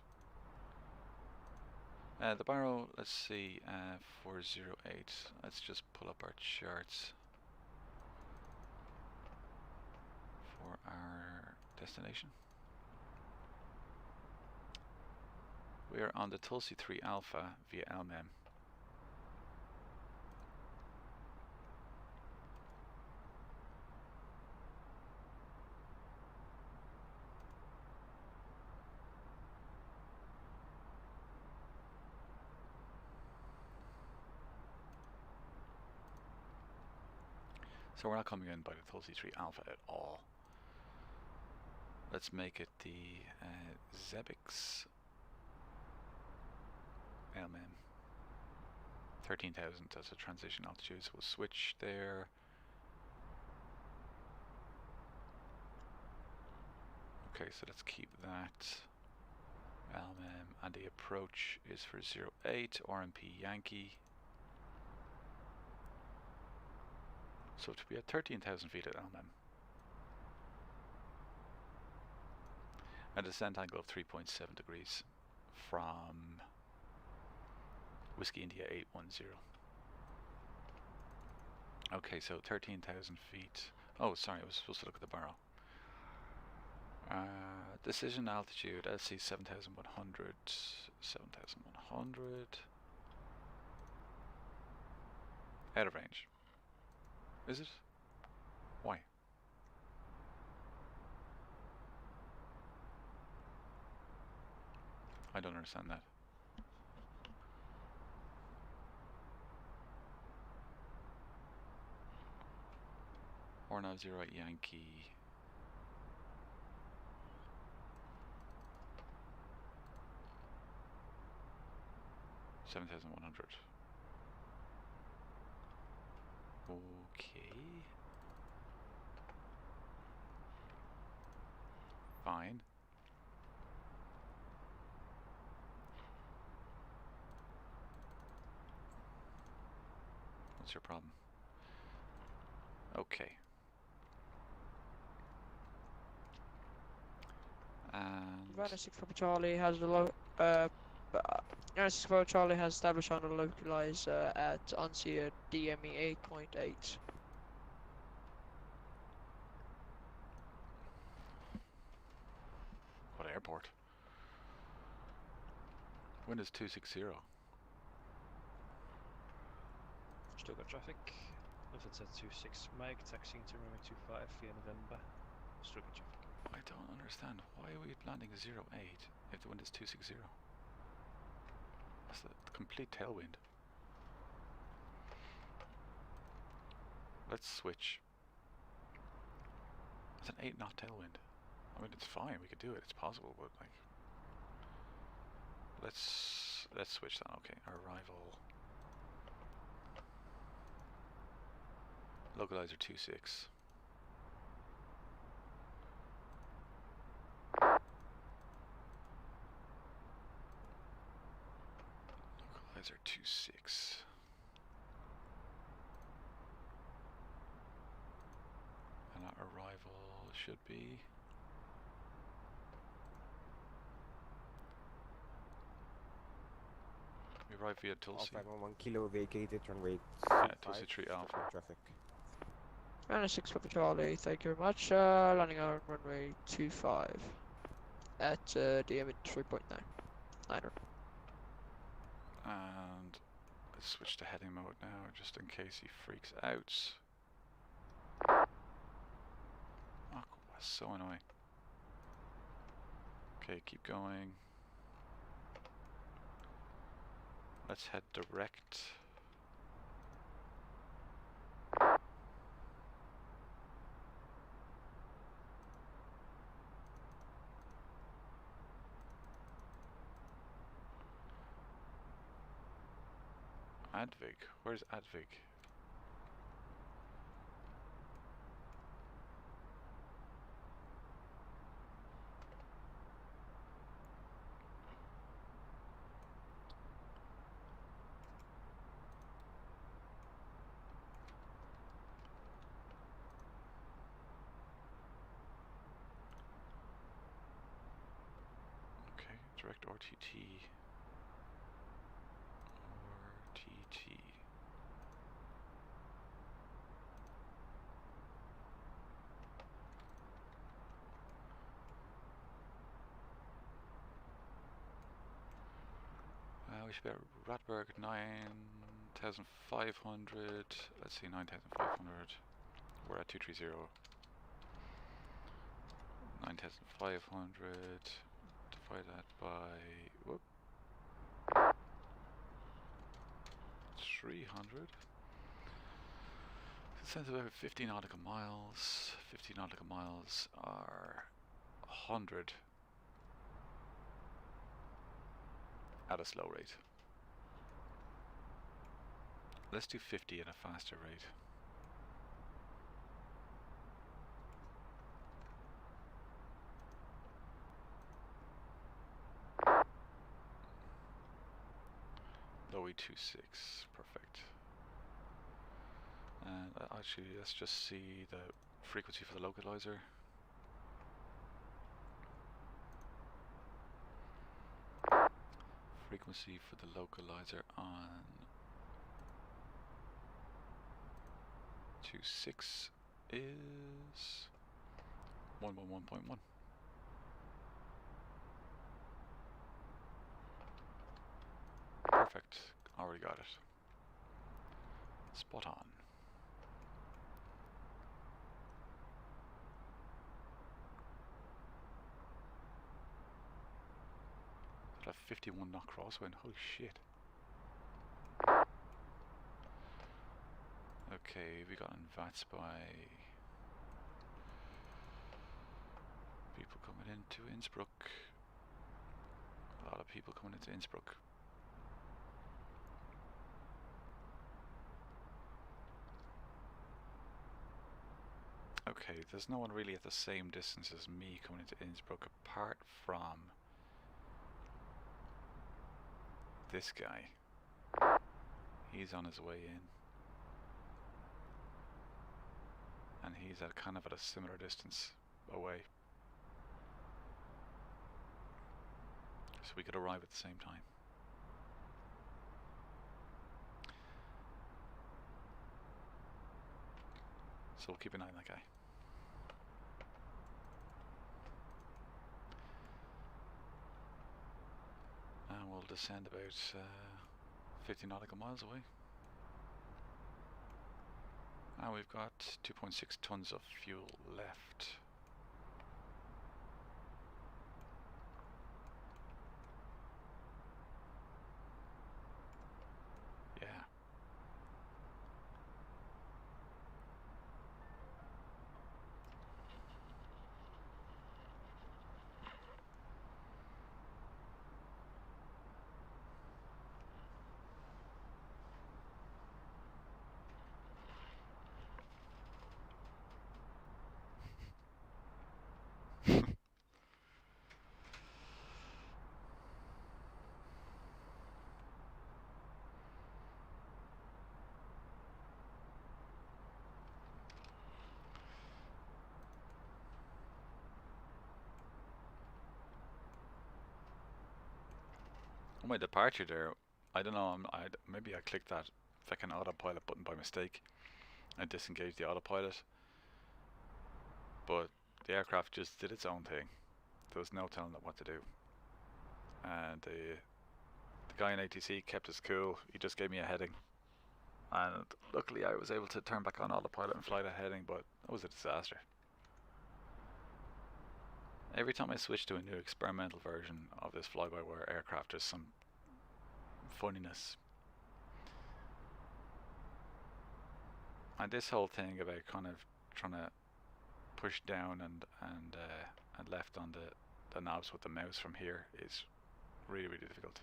the barrow, let's see, 408. Let's just pull up our charts for our destination. We are on the Tulsi 3 Alpha via LMM. So we're not coming in by the Tulsi 3 Alpha at all. Let's make it the Zebix LMM. 13,000 as a transition altitude, so we'll switch there. Okay, so let's keep that LMM, and the approach is for 08 RMP Yankee. So to be at 13,000 feet at LMM. A descent angle of 3.7 degrees from Whiskey India 810. Okay, so 13,000 feet. Oh, sorry, I was supposed to look at the barrel. Decision altitude, LC 7,100. 7,100. Out of range. Is it? Why? I don't understand that. Ornav 08 Yankee. $7,100. Okay. Fine. What's your problem? Okay. And Runner 6 Papa Charlie has a Runner 6 Papa Charlie has established on a localize at Ansia DME 8.8. what airport? Wind is 260. Still got traffic. If it's at 26 Mike, taxiing to runway 25 via November. Still got traffic. I don't understand. Why are we landing 08 if the wind is 260? That's the complete tailwind. Let's switch. It's an 8 knot tailwind. I mean, it's fine. We could do it. It's possible, but like, let's let's switch that. Okay, arrival. Localizer 26. Localizer 26. And our arrival should be. We arrive via Tulsi. Alpha 1 kilo vacated runway. Yeah, Tulsi 3 Alpha. Traffic. And a 6 for Charlie, thank you very much. Landing on runway 25 at DM 3.9. And let's switch to heading mode now, just in case he freaks out. Oh, that's so annoying. Okay, keep going. Let's head direct. Advig? Where's Advig? Okay, direct RTT. RTT. We should be at Ratberg 9,500. Let's see, 9,500. We're at 230. 9,500. Divide that by. Whoop. 300. Since about 50 nautical miles. 50 nautical miles are 100 at a slow rate. Let's do 50 at a faster rate. LOWI 26, perfect. And actually, let's just see the frequency for the localizer. Frequency for the localizer on 26 is 111.1. Perfect, already got it. Spot on. Is that a 51 knot crosswind? Holy shit. Okay, we got in Vats by people coming into Innsbruck. A lot of people coming into Innsbruck. Okay, there's no one really at the same distance as me coming into Innsbruck apart from this guy. He's on his way in. And he's at kind of at a similar distance away. So we could arrive at the same time. So we'll keep an eye on that guy. And we'll descend about 50 nautical miles away. And we've got 2.6 tons of fuel left. Yeah. On my departure there, I don't know, maybe I clicked that fucking autopilot button by mistake and disengaged the autopilot, but the aircraft just did its own thing. There was no telling it what to do, and the guy in ATC kept his cool. He just gave me a heading, and luckily I was able to turn back on autopilot and fly that heading, but that was a disaster. Every time I switch to a new experimental version of this fly-by-wire aircraft, there's some funniness. And this whole thing about kind of trying to push down and left on the knobs with the mouse from here is really, really difficult.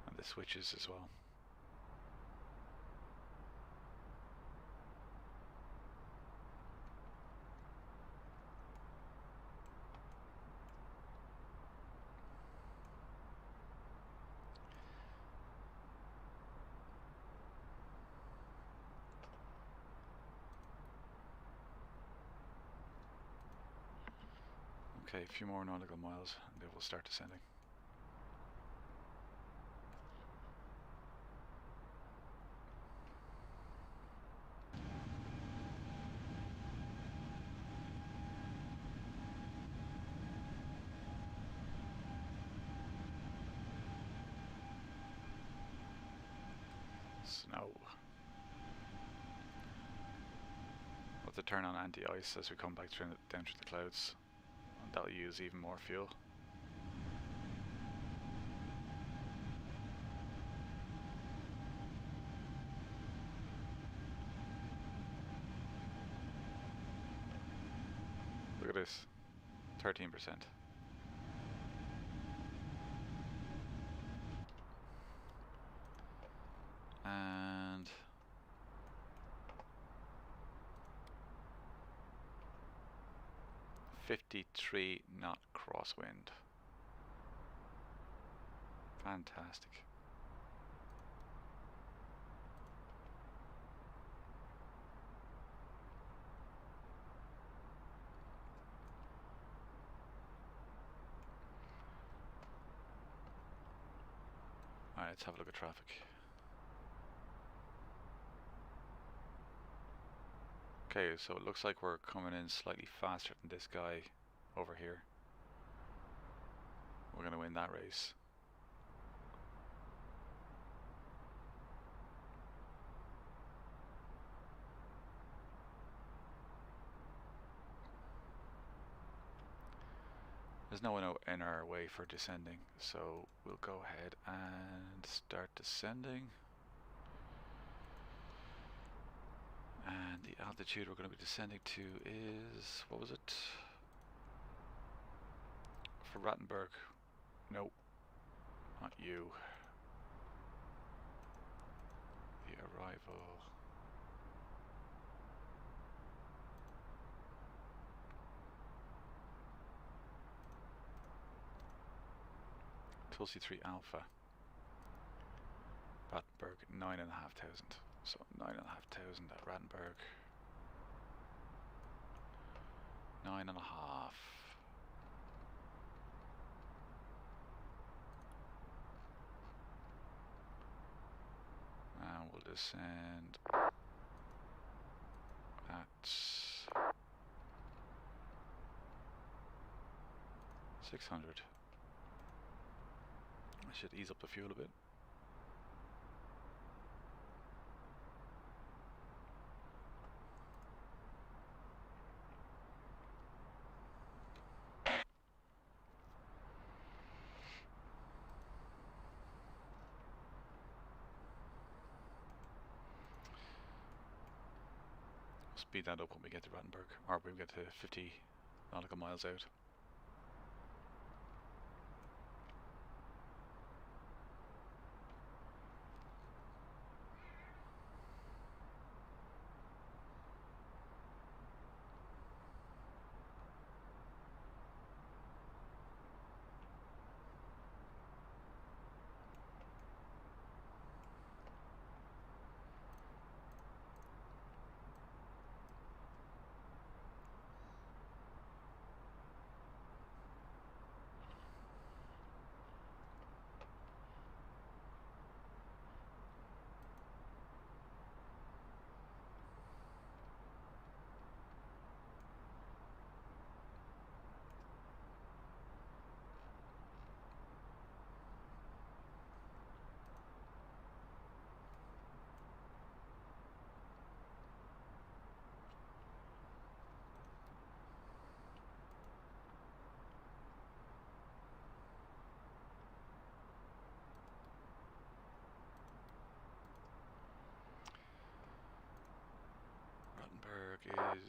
And the switches as well. Okay, a few more nautical miles and they will start descending. Snow. We'll have to turn on anti-ice as we come back down through the clouds. That'll use even more fuel. Look at this, 13%. And 53 knot crosswind. Fantastic. Alright, let's have a look at traffic. Okay, so it looks like we're coming in slightly faster than this guy over here. We're going to win that race. There's no one in our way for descending, so we'll go ahead and start descending. And the altitude we're going to be descending to is, what was it? For Rattenberg. Nope. Not you. The arrival. Tulsi 3 Alpha. Rattenberg 9,500. So 9,500 at Rattenberg. 9.5. And we'll descend at 600. I should ease up the fuel a bit. Speed that up when we get to Rattenberg, or when we get to 50 nautical miles out.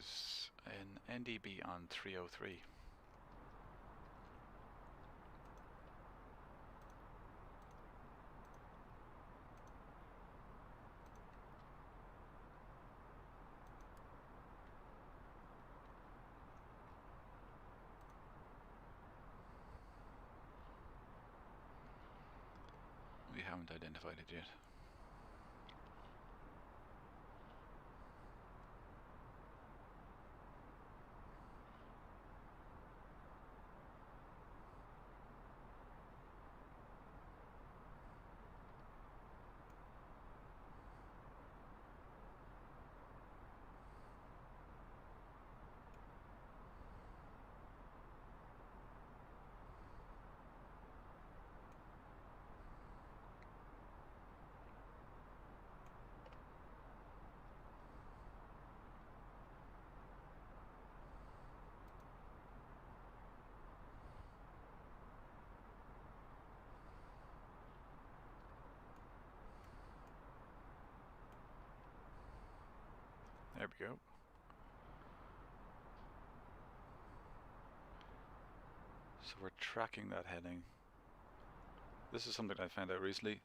There's an NDB on 303. We haven't identified it yet. There we go. So we're tracking that heading. This is something I found out recently.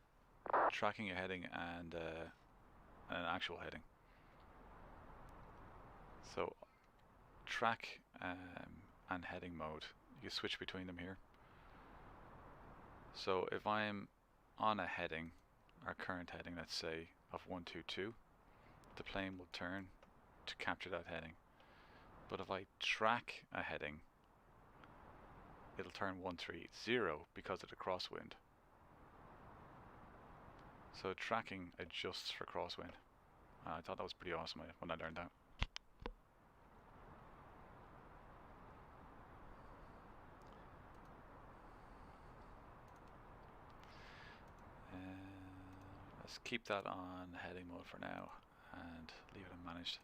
Tracking a heading and an actual heading. So track and heading mode, you switch between them here. So if I'm on a heading, our current heading, let's say of 122, the plane will turn to capture that heading. But if I track a heading, it'll turn 130 because of the crosswind. So tracking adjusts for crosswind. I thought that was pretty awesome when I learned that. Let's keep that on heading mode for now and leave it unmanaged.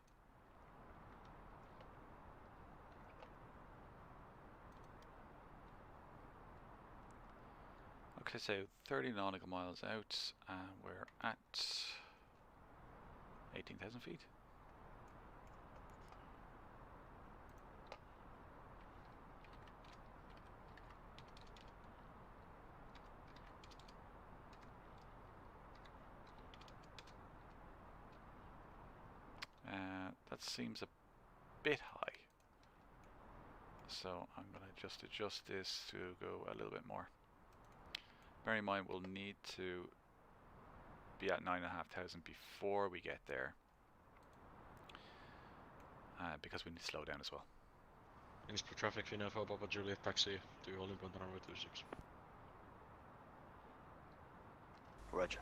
Okay, so 30 nautical miles out and we're at 18,000 feet. That seems a bit high. So I'm going to just adjust this to go a little bit more. Bear in mind we'll need to be at 9,500 before we get there. Because we need to slow down as well. Innsbruck traffic, Finna for Papa Juliet taxi to holding point runway 26. Roger.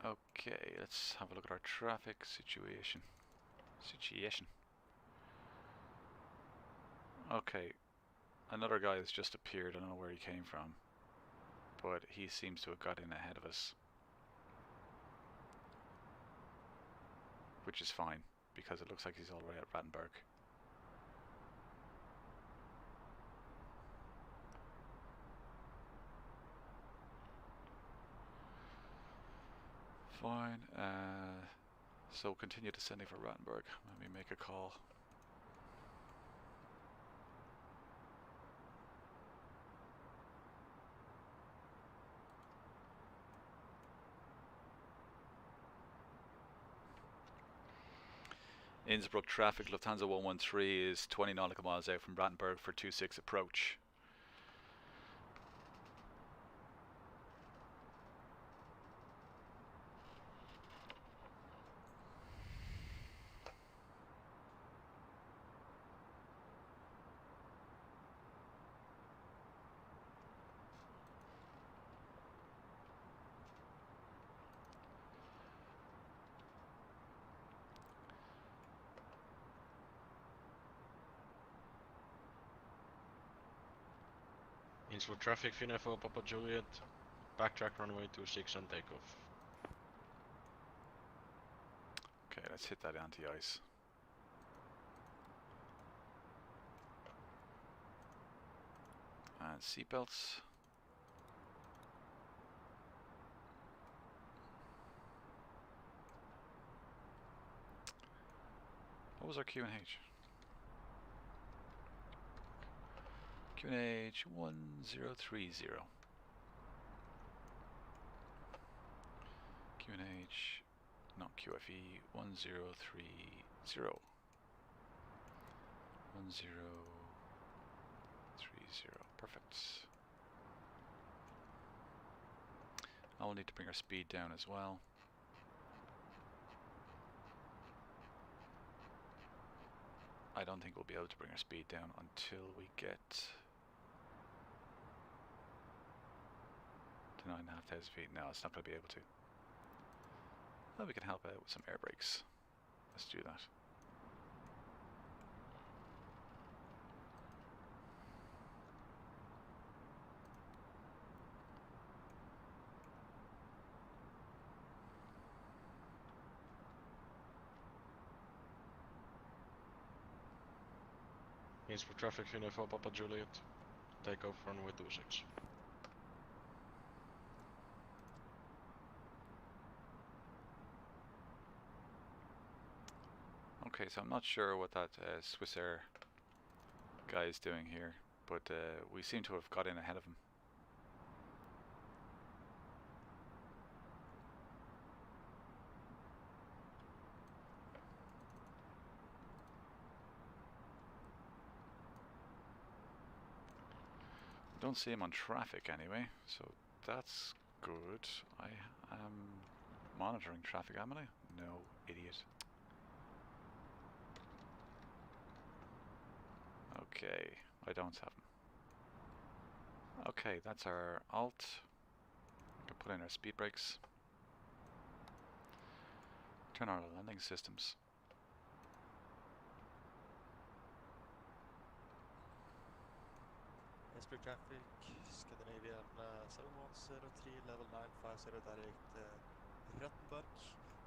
Okay, let's have a look at our traffic situation. Okay, another guy has just appeared. I don't know where he came from, but he seems to have got in ahead of us, which is fine because it looks like he's already at Rattenberg. Fine. So continue descending for Rattenberg. Let me make a call. Innsbruck traffic, Lufthansa 113 is 20 nautical miles out from Rattenberg for 26 approach. Innsbruck traffic, Finna for Papa Juliet, backtrack runway 26 and take off. Okay, let's hit that anti-ice. And seatbelts. What was our QNH? QNH 1030. QNH, not QFE 1030. 1030. Perfect. I will need to bring our speed down as well. I don't think we'll be able to bring our speed down until we get to 9,500 feet. No, it's not going to be able to. Well, we can help out with some air brakes. Let's do that. Innsbruck traffic uniform Papa Juliet. Take off runway 26. Okay, so I'm not sure what that Swissair guy is doing here, but we seem to have got in ahead of him. Don't see him on traffic anyway, so that's good. I am monitoring traffic, am I? No, idiot. Okay, I don't have him. Okay, that's our alt. We can put in our speed brakes. Turn on our landing systems. Innsbruck traffic, Scandinavian 7103, level 950 direct Rattenberg,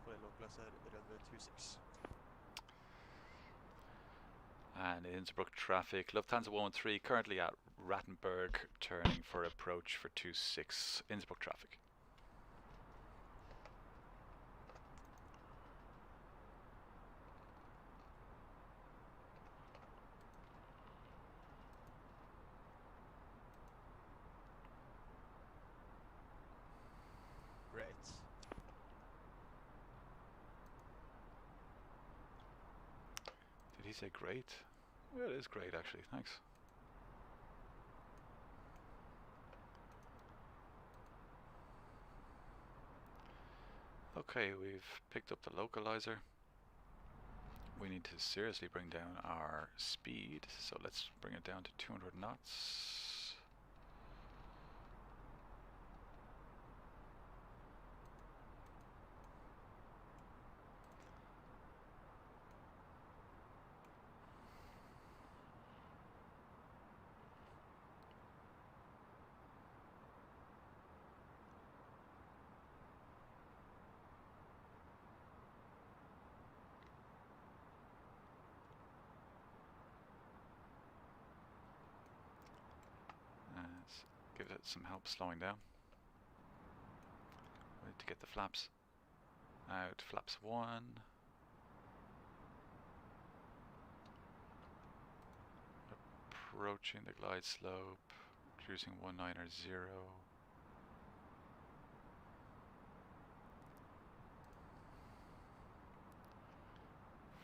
for a localizer runway 26. And Innsbruck traffic, Lufthansa 113 currently at Rattenberg, turning for approach for 26, Innsbruck traffic. Great. Did he say great? Yeah, it is great actually, thanks. Okay, we've picked up the localizer. We need to seriously bring down our speed, so let's bring it down to 200 knots. Give it some help slowing down. We need to get the flaps out. Flaps 1. Approaching the glide slope. Cruising 190.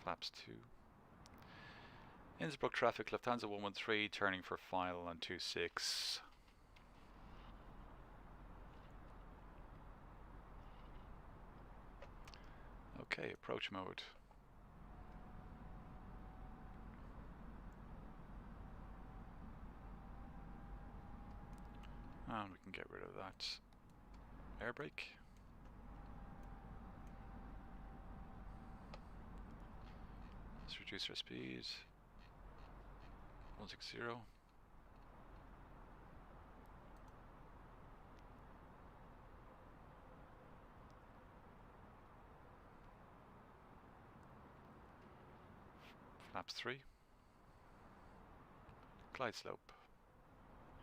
Flaps 2. Innsbruck traffic, Lufthansa 113 turning for final on 26. Okay, approach mode. And we can get rid of that air brake. Let's reduce our speed. 160. Flaps 3. Glide slope.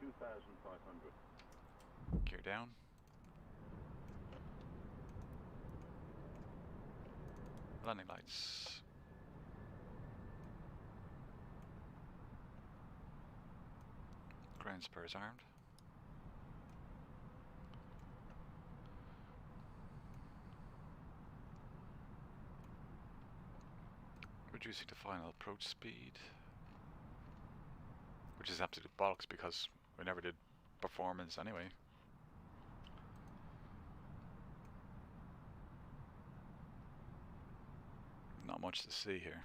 2,500. Gear down. Landing lights. Ground spurs armed. Reducing the final approach speed, which is absolute bollocks because we never did performance anyway. Not much to see here.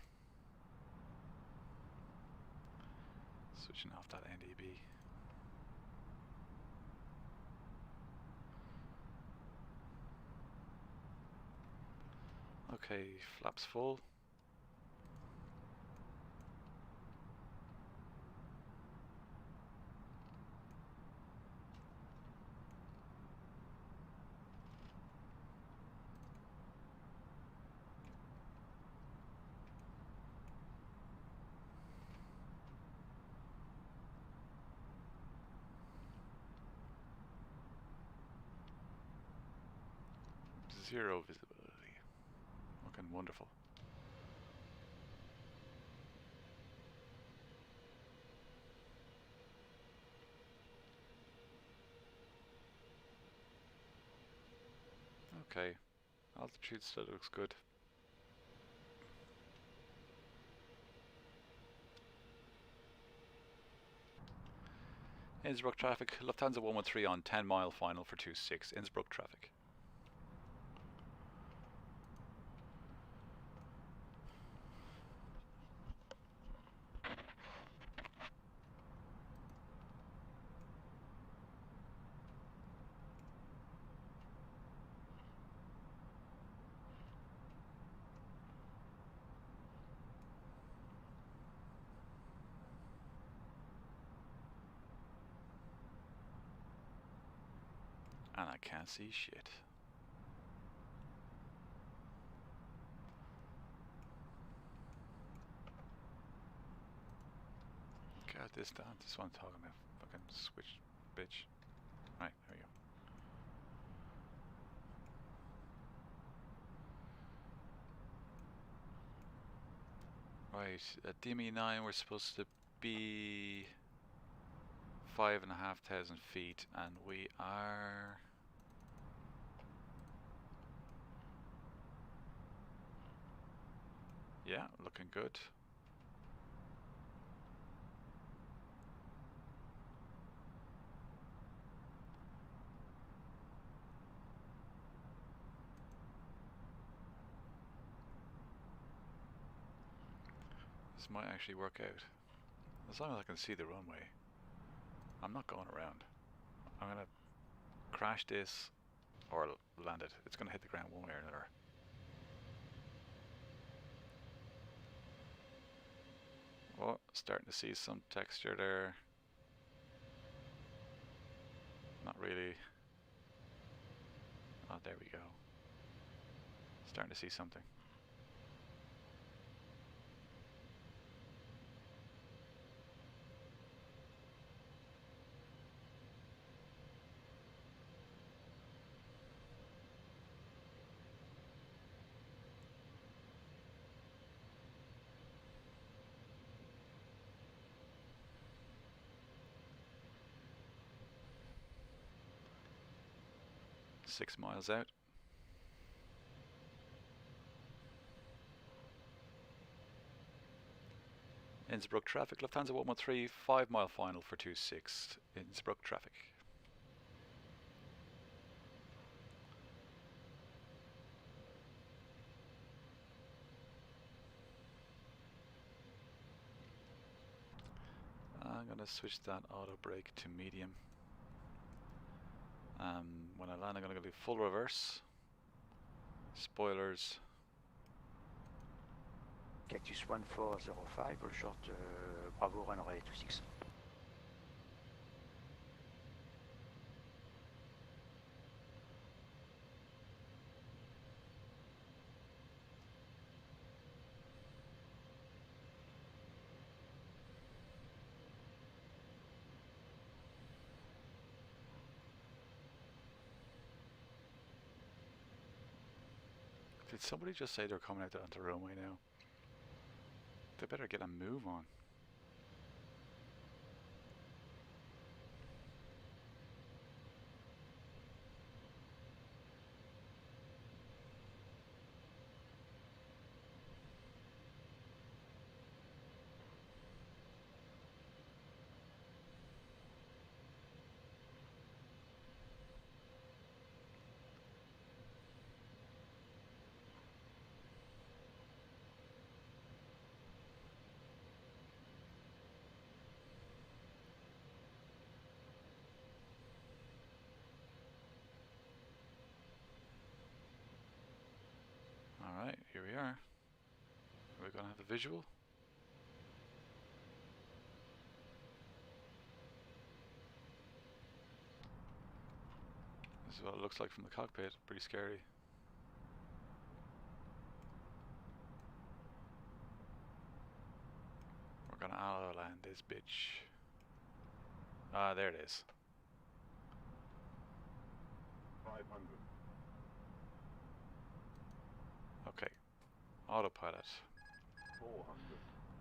Switching off that NDB. Okay, flaps full. Zero visibility. Looking wonderful. Okay, altitude still looks good. Innsbruck traffic, Lufthansa 113 on 10-mile final for 26, Innsbruck traffic. And I can't see shit. God, this down. This one talking about fucking switch, bitch. Right, there we go. Right, at DME9 we're supposed to be 5,500 feet, and we are. Yeah, looking good. This might actually work out. As long as I can see the runway. I'm not going around. I'm gonna crash this or land it. It's gonna hit the ground one way or another. Oh, starting to see some texture there. Not really. Oh, there we go. Starting to see something. Six miles out. Innsbruck traffic, Lufthansa 113, 5-mile final for 26, Innsbruck traffic. I'm going to switch that auto brake to medium. When I land I'm going to do full reverse. Spoilers. Cactus 1405, all short, Bravo runway 26. Did somebody just say they're coming out onto the runway now? They better get a move on. visual? This is what it looks like from the cockpit. Pretty scary. We're gonna auto land this bitch. Ah, there it is. 500. Okay. Autopilot. 400.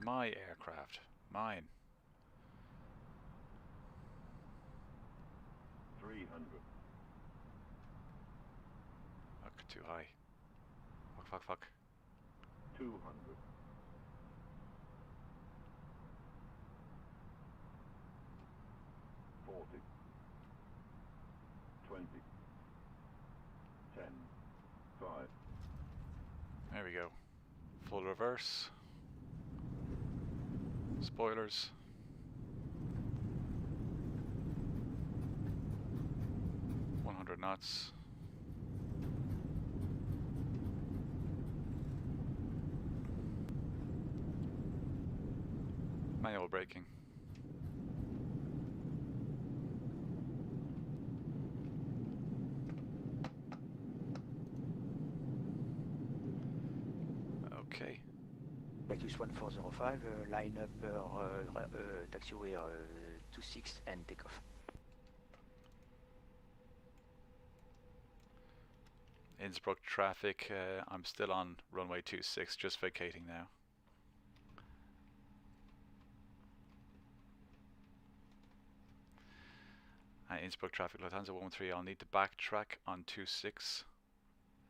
My aircraft. Mine. 300. Fuck, too high. Fuck, fuck, fuck. 200. 40. 20. 10. 5. There we go. Full reverse. Spoilers. Knots. Manual braking. Okay. Cactus 1405, line up taxiway 26 and take off. Innsbruck traffic, I'm still on runway 26, just vacating now. Innsbruck traffic, Lufthansa 113, I'll need to backtrack on 26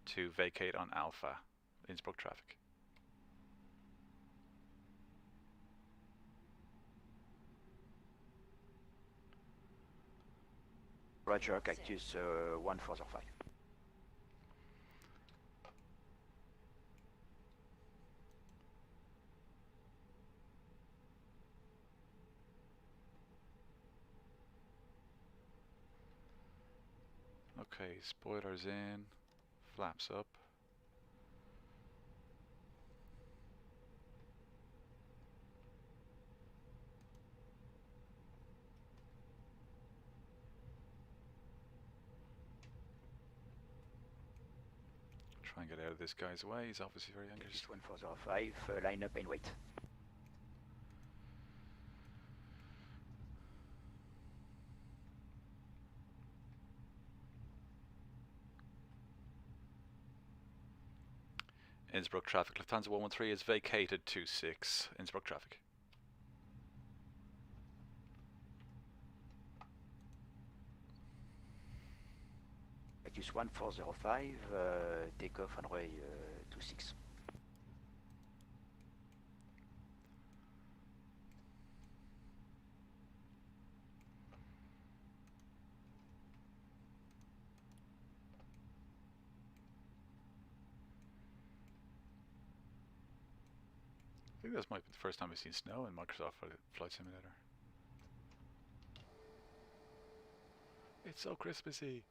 to vacate on Alpha. Innsbruck traffic. Roger, Cactus 1405. Okay, spoilers in, flaps up. Try and get out of this guy's way, he's obviously very anxious. 1405, line up and wait. Innsbruck traffic, Lufthansa 113 is vacated 26, Innsbruck traffic. Cactus 1405, take off on runway 26. I think this might be the first time I've seen snow in Microsoft Flight Simulator. It's so Christmassy.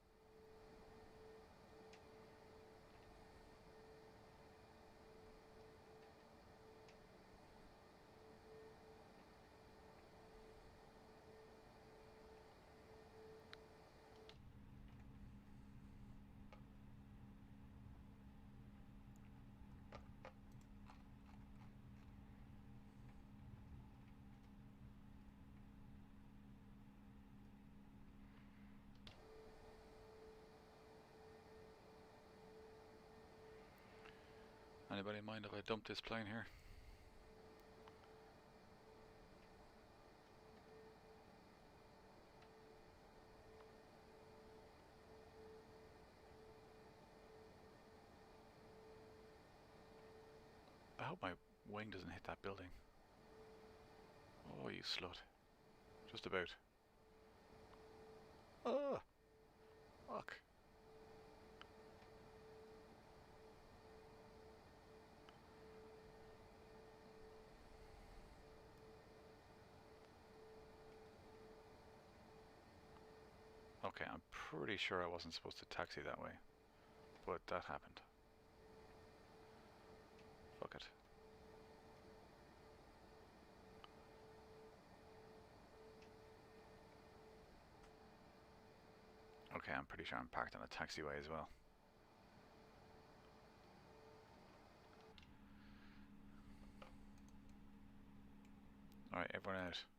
Anybody mind if I dump this plane here? I hope my wing doesn't hit that building. Oh, you slut. Just about. Ah! Fuck. Okay, I'm pretty sure I wasn't supposed to taxi that way, but that happened. Fuck it. Okay, I'm pretty sure I'm parked on a taxiway as well. Alright, everyone out.